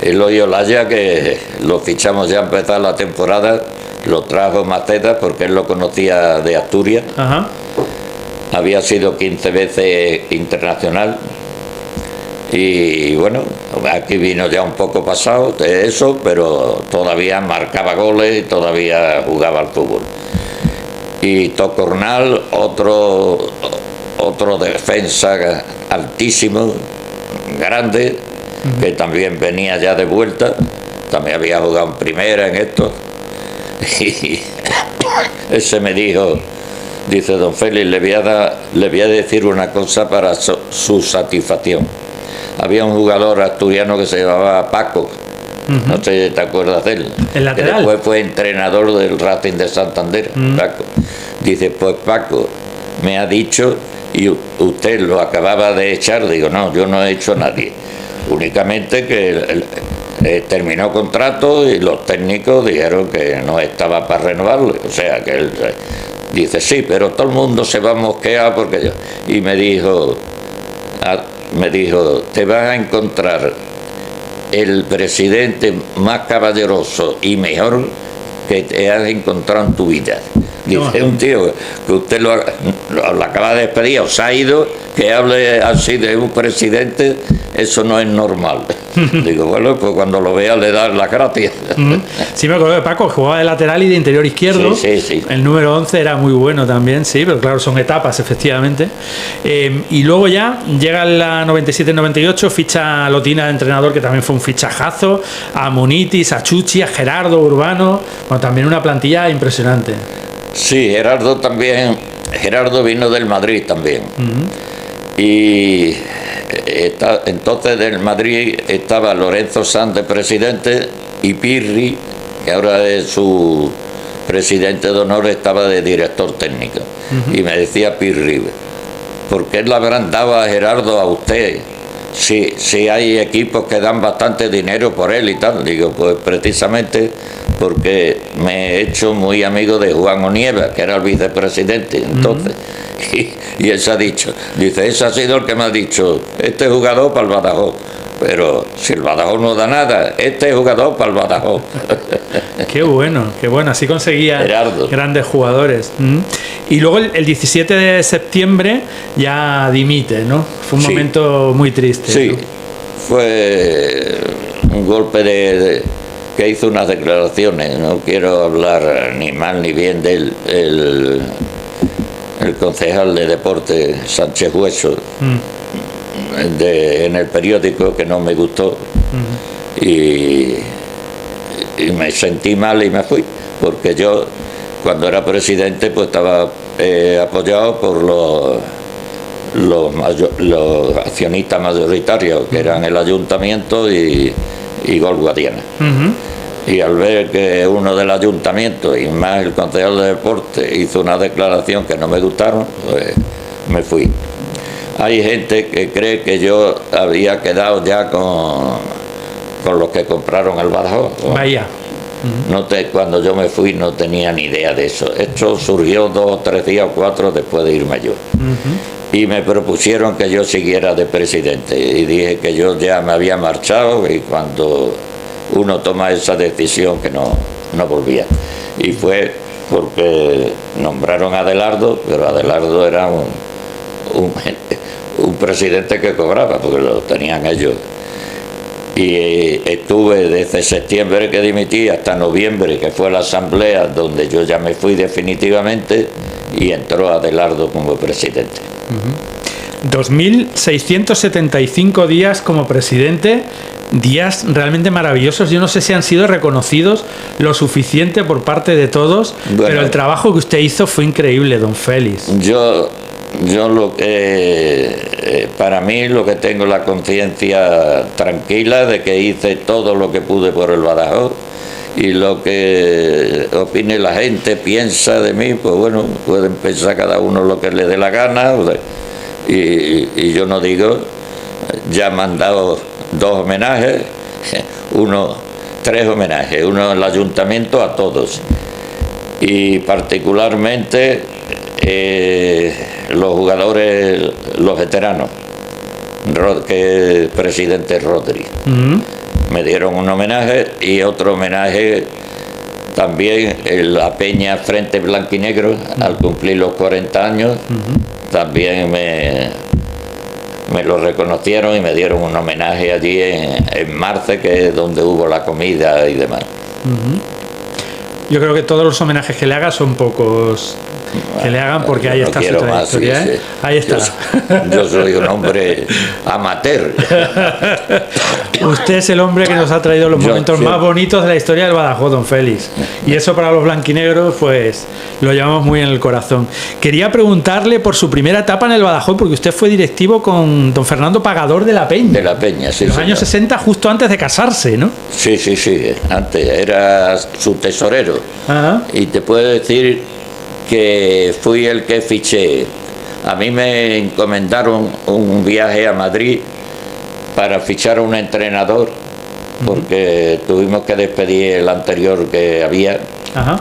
Eloy Olaya, que lo fichamos ya a empezar la temporada, lo trajo Maceda porque él lo conocía de Asturias. Ajá. Había sido 15 veces internacional. Y bueno, aquí vino ya un poco pasado de eso, pero todavía marcaba goles y todavía jugaba al fútbol. Y Tocornal, otro defensa altísimo, grande, que también venía ya de vuelta, también había jugado en primera en esto. Y ese me dijo, dice, don Félix, le voy a decir una cosa para su satisfacción. Había un jugador asturiano que se llamaba Paco, no sé si te acuerdas de él, el lateral, que después fue entrenador del Racing de Santander. Paco dice, pues Paco me ha dicho, y usted lo acababa de echar. Digo, no, yo no he hecho a nadie, únicamente que terminó contrato y los técnicos dijeron que no estaba para renovarle, o sea que él dice, sí, pero todo el mundo se va a mosquear porque yo. Y me dijo, te vas a encontrar el presidente más caballeroso y mejor que te has encontrado en tu vida. Dice, un tío que usted lo acaba de despedir o se ha ido, que hable así de un presidente, eso no es normal. Digo, bueno, pues cuando lo vea le das las gracias. Sí, me acuerdo de Paco, jugaba de lateral y de interior izquierdo. Sí. El número 11 era muy bueno también, sí, pero claro, son etapas, efectivamente. Y luego ya llega la 97-98, ficha a Lotina de entrenador, que también fue un fichajazo, a Munitis, a Chuchi, a Gerardo Urbano, bueno, también una plantilla impresionante. Sí, Gerardo también. Gerardo vino del Madrid también. Y entonces del Madrid estaba Lorenzo Sanz de presidente y Pirri, que ahora es su presidente de honor, estaba de director técnico. Y me decía Pirri, ¿por qué le habrán dado a Gerardo a usted? Si hay equipos que dan bastante dinero por él y tal. Digo, pues precisamente porque me he hecho muy amigo de Juan Onieva, que era el vicepresidente entonces. Y él se ha dicho, dice, ese ha sido el que me ha dicho, este jugador para el Badajoz. Pero si el Badajoz no da nada, este jugador para el Badajoz. Qué bueno, así conseguía Gerardo. Grandes jugadores. Y luego el 17 de septiembre ya dimite, ¿no? Fue un momento muy triste. Sí, ¿no? Fue un golpe que hizo unas declaraciones, no quiero hablar ni mal ni bien de él, el concejal de deporte Sánchez Hueso, en el periódico, que no me gustó. Y me sentí mal y me fui, porque yo cuando era presidente pues estaba apoyado por los accionistas mayoritarios, que eran el ayuntamiento y Gol Guadiana. Y al ver que uno del ayuntamiento y más el concejal de deporte hizo una declaración que no me gustaron, pues me fui. Hay gente que cree que yo había quedado ya con los que compraron el Badajoz. Vaya. Cuando yo me fui no tenía ni idea de eso. Esto surgió 2 o 3 días o 4 después de irme yo. Y me propusieron que yo siguiera de presidente. Y dije que yo ya me había marchado y cuando uno toma esa decisión que no volvía. Y fue porque nombraron a Adelardo, pero Adelardo era un presidente que cobraba, porque lo tenían ellos. Y estuve desde septiembre que dimití hasta noviembre, que fue la asamblea donde yo ya me fui definitivamente, y entró Adelardo como presidente. 2.675 días como presidente, días realmente maravillosos. Yo no sé si han sido reconocidos lo suficiente por parte de todos, bueno, pero el trabajo que usted hizo fue increíble, don Félix. Yo lo que, para mí, lo que tengo la conciencia tranquila de que hice todo lo que pude por el Badajoz, y lo que opine la gente, piensa de mí, pues bueno, pueden pensar cada uno lo que le dé la gana, y yo no digo, ya me han dado 2 homenajes, 3 homenajes, uno en el ayuntamiento a todos, y particularmente los jugadores, los veteranos, que el presidente Rodri. Me dieron un homenaje, y otro homenaje también en la Peña Frente Blanquinegro, al cumplir los 40 años, también me lo reconocieron y me dieron un homenaje allí en Marce, que es donde hubo la comida y demás. Yo creo que todos los homenajes que le haga son pocos que le hagan, porque ahí está su trayectoria, más, sí, sí. Ahí está. Yo soy un hombre amateur. Usted es el hombre que nos ha traído los momentos más bonitos de la historia del Badajoz, don Félix. Y eso para los blanquinegros, pues lo llevamos muy en el corazón. Quería preguntarle por su primera etapa en el Badajoz, porque usted fue directivo con don Fernando Pagador de la Peña. De la Peña, sí. En los años 60, justo antes de casarse, ¿no? Sí, sí, sí. Antes era su tesorero. Ajá. Y te puedo decir que fui el que fiché. A mí me encomendaron un viaje a Madrid para fichar a un entrenador, porque tuvimos que despedir el anterior que había. Ajá.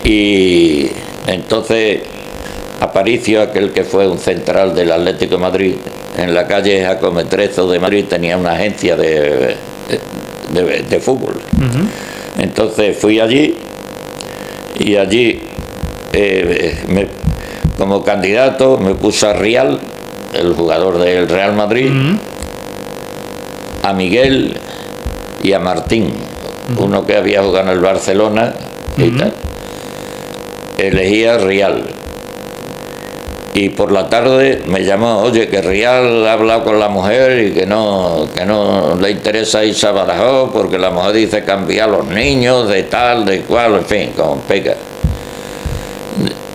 Y entonces Aparicio, aquel que fue un central del Atlético de Madrid, en la calle Jacometrezo de Madrid tenía una agencia de fútbol. Entonces fui allí, y allí como candidato me puse a Rial, el jugador del Real Madrid, a Miguel y a Martín, uno que había jugado en el Barcelona y tal. Elegí a Rial, y por la tarde me llamó: oye, que Rial ha hablado con la mujer y que no le interesa irse a Badajoz porque la mujer dice cambiar a los niños de tal, de cual, en fin, con pega.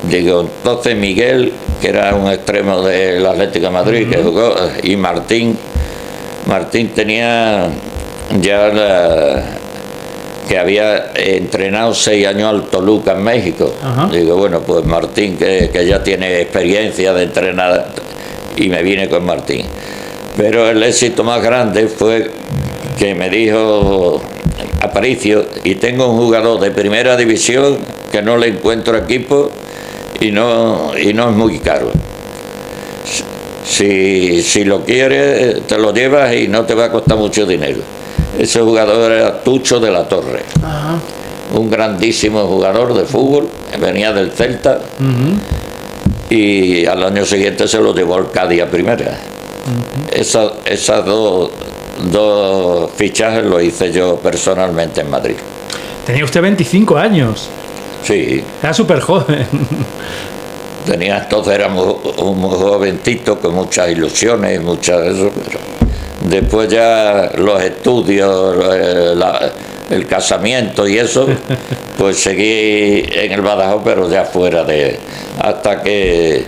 Digo, entonces Miguel, que era un extremo del Atlético de Madrid, que jugó, y Martín tenía ya que había entrenado 6 años al Toluca en México. Digo, bueno, pues Martín, que ya tiene experiencia de entrenar, y me vine con Martín. Pero el éxito más grande fue que me dijo Aparicio: y tengo un jugador de primera división que no le encuentro equipo, y no es muy caro. Si lo quieres, te lo llevas y no te va a costar mucho dinero. Ese jugador era Tucho de la Torre. Un grandísimo jugador de fútbol, venía del Celta, y al año siguiente se lo llevó al Cádiz a primera. Esas dos fichajes lo hice yo personalmente en Madrid. Tenía usted 25 años. Sí. Era súper joven. Entonces éramos un jovencito con muchas ilusiones, muchas de eso, pero después ya los estudios, el casamiento y eso, pues seguí en el Badajoz, pero ya fuera hasta que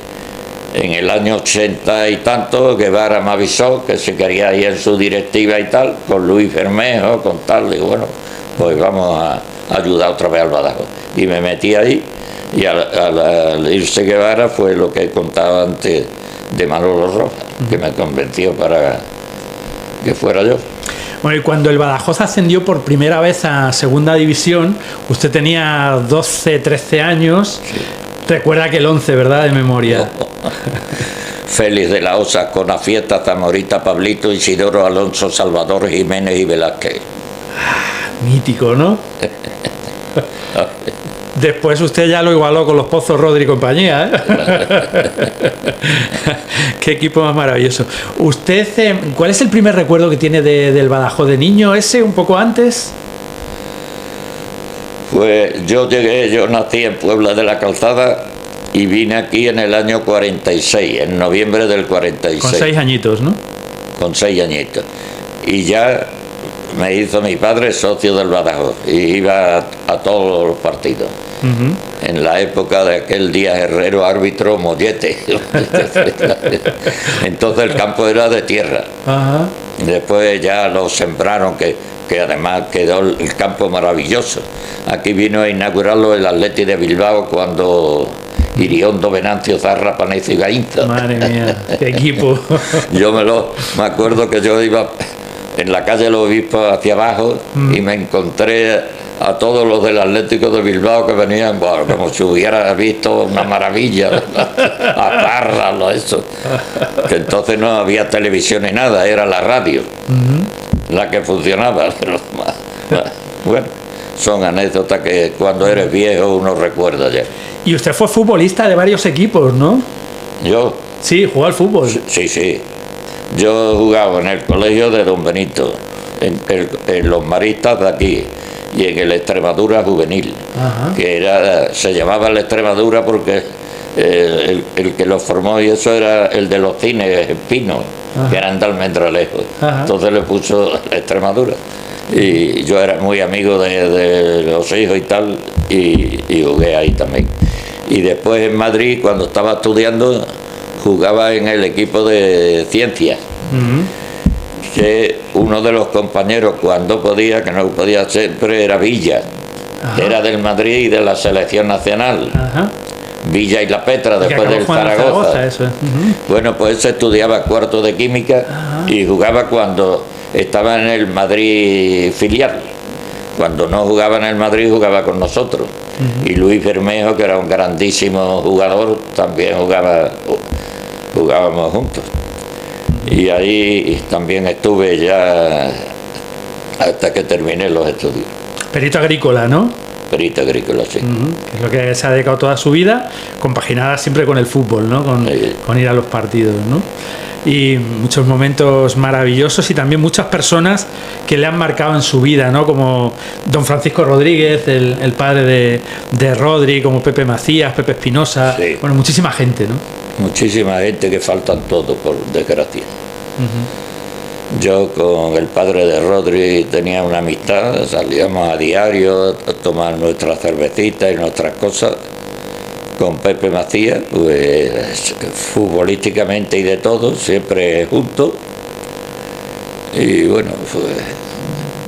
en el año 80 y tanto Guevara me avisó que se quería ir en su directiva y tal, con Luis Bermejo, con tal. Digo, bueno, pues vamos a ayudar otra vez al Badajoz. Y me metí ahí, y al irse Guevara fue lo que contaba antes de Manolo Rojas, que me convenció para que fuera yo. Bueno, y cuando el Badajoz ascendió por primera vez a Segunda División, usted tenía 12, 13 años. Sí. Recuerda que el 11, ¿verdad? De memoria. Félix de la Osa, Conafiesta, Zamorita, Pablito, Isidoro, Alonso, Salvador, Jiménez y Velázquez. Mítico, ¿no? Después usted ya lo igualó con los Pozos, Rodri y compañía, ¿eh? Qué equipo más maravilloso. Usted, ¿cuál es el primer recuerdo que tiene del Badajoz de niño? ¿Ese un poco antes? Pues yo nací en Puebla de la Calzada y vine aquí en el año 46, en noviembre del 46. Con 6 añitos, ¿no? Con 6 añitos. Y ya me hizo mi padre socio del Badajoz y iba a todos los partidos. En la época de aquel Díaz Herrero, árbitro Mollete. Entonces el campo era de tierra. Ajá. Después ya lo sembraron, que además quedó el campo maravilloso. Aquí vino a inaugurarlo el Atleti de Bilbao cuando Iriondo, Venancio, Zarra, Panecio y Gainza. Madre mía, qué equipo. Yo me acuerdo que yo iba en la calle Los Obispos hacia abajo y me encontré a todos los del Atlético de Bilbao que venían, bueno, como si hubiera visto una maravilla, a Zarra, eso. Que entonces no había televisión ni nada, era la radio la que funcionaba. Bueno, son anécdotas que cuando eres viejo uno recuerda ya. Y usted fue futbolista de varios equipos, ¿no? ¿Yo? Sí, jugó al fútbol. Sí. Yo jugaba en el colegio de Don Benito, en los maristas de aquí y en el Extremadura Juvenil. Ajá. Que se llamaba la Extremadura porque el que lo formó y eso era el de los cines Espino, que eran de Almendralejo. Entonces le puso la Extremadura. Y yo era muy amigo de los hijos y tal, y jugué ahí también. Y después en Madrid, cuando estaba estudiando, jugaba en el equipo de ciencias. Que uno de los compañeros, cuando podía, que no podía siempre, era Villa. Era del Madrid y de la selección nacional. Villa y La Petra, después del Zaragoza. Bueno, pues se estudiaba cuarto de química y jugaba cuando estaba en el Madrid filial. Cuando no jugaba en el Madrid, jugaba con nosotros. Y Luis Bermejo, que era un grandísimo jugador, también jugábamos juntos. Y ahí también estuve ya hasta que terminé los estudios. Perito agrícola, ¿no? Perito agrícola, sí. Es lo que se ha dedicado toda su vida, compaginada siempre con el fútbol, ¿no? Con ir a los partidos, ¿no? Y muchos momentos maravillosos y también muchas personas que le han marcado en su vida, ¿no? Como don Francisco Rodríguez, el padre de Rodri, como Pepe Macías, Pepe Espinosa, bueno, muchísima gente, ¿no? Muchísima gente que faltan todos, por desgracia. Yo con el padre de Rodri tenía una amistad, salíamos a diario a tomar nuestras cervecitas y nuestras cosas. Con Pepe Macías, pues futbolísticamente y de todo, siempre juntos. Y bueno, pues,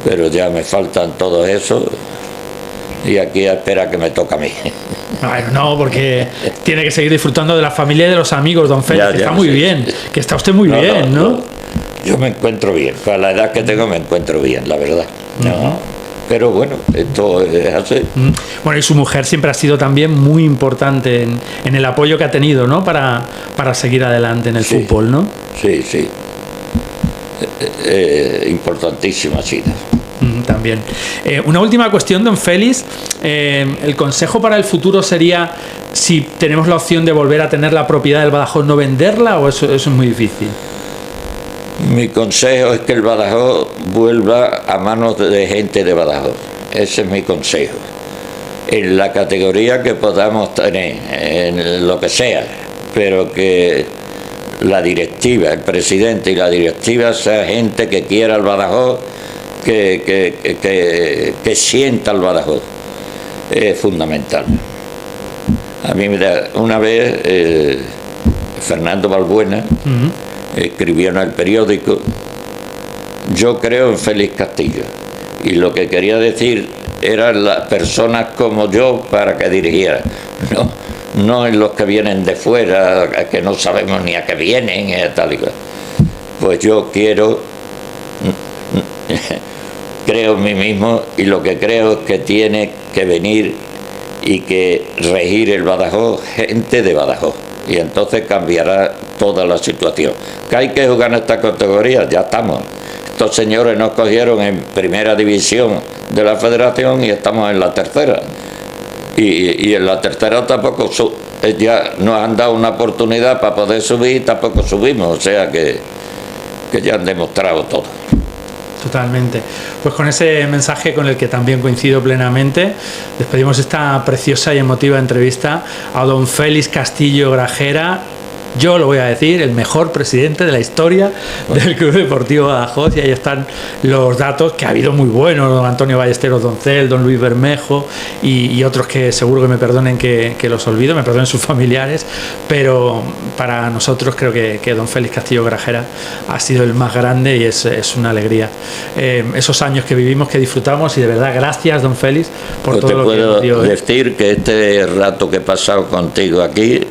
pero ya me faltan todo eso y aquí espera que me toca a mí. Bueno, no, porque tiene que seguir disfrutando de la familia y de los amigos, don Félix, que está muy bien, que está usted muy bien, ¿no? Yo me encuentro bien, para la edad que tengo me encuentro bien, la verdad. Pero bueno, esto es así. Bueno, y su mujer siempre ha sido también muy importante en el apoyo que ha tenido, ¿no? Para seguir adelante en el fútbol, ¿no? Sí. Importantísima ha sido. También. Una última cuestión, don Félix. El consejo para el futuro sería, si tenemos la opción de volver a tener la propiedad del Badajoz, ¿no venderla o eso es muy difícil? Mi consejo es que el Badajoz vuelva a manos de gente de Badajoz. Ese es mi consejo. En la categoría que podamos tener, en lo que sea, pero que la directiva, el presidente y la directiva sea gente que quiera el Badajoz, que sienta el Badajoz. Es fundamental. A mí una vez Fernando Balbuena escribió en el periódico: yo creo en Félix Castillo, y lo que quería decir eran las personas como yo para que dirigiera, no en los que vienen de fuera, que no sabemos ni a qué vienen, tal y cual. Pues yo creo en mí mismo, y lo que creo es que tiene que venir y que regir el Badajoz gente de Badajoz, y entonces cambiará toda la situación. Que hay que jugar en esta categoría, ya estamos. Estos señores nos cogieron en primera división de la federación y estamos en la tercera. Y en la tercera tampoco ya nos han dado una oportunidad para poder subir y tampoco subimos, o sea que ya han demostrado todo. Totalmente. Pues con ese mensaje con el que también coincido plenamente, despedimos esta preciosa y emotiva entrevista a don Félix Castillo Grajera. Yo lo voy a decir, el mejor presidente de la historia del Club Deportivo Badajoz, y ahí están los datos, que ha habido muy buenos, don Antonio Ballesteros Doncel, don Luis Bermejo y otros que seguro que me perdonen que los olvido, me perdonen sus familiares, pero para nosotros creo que don Félix Castillo Grajera ha sido el más grande y es una alegría. Esos años que vivimos, que disfrutamos, y de verdad gracias don Félix por todo lo que nos dio. Te puedo decir que este rato que he pasado contigo aquí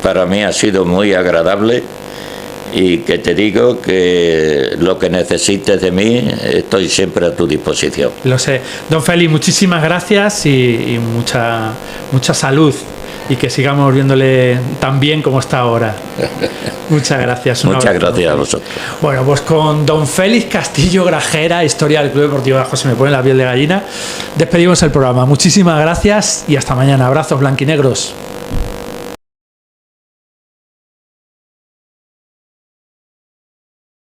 para mí ha sido muy agradable, y que te digo que lo que necesites de mí estoy siempre a tu disposición. Lo sé. Don Félix, muchísimas gracias y mucha salud, y que sigamos viéndole tan bien como está ahora. Muchas gracias. Muchas gracias a vosotros. Bueno, pues con don Félix Castillo Grajera, historia del Club Deportivo Badajoz, se me pone la piel de gallina, despedimos el programa. Muchísimas gracias y hasta mañana. Abrazos blanquinegros.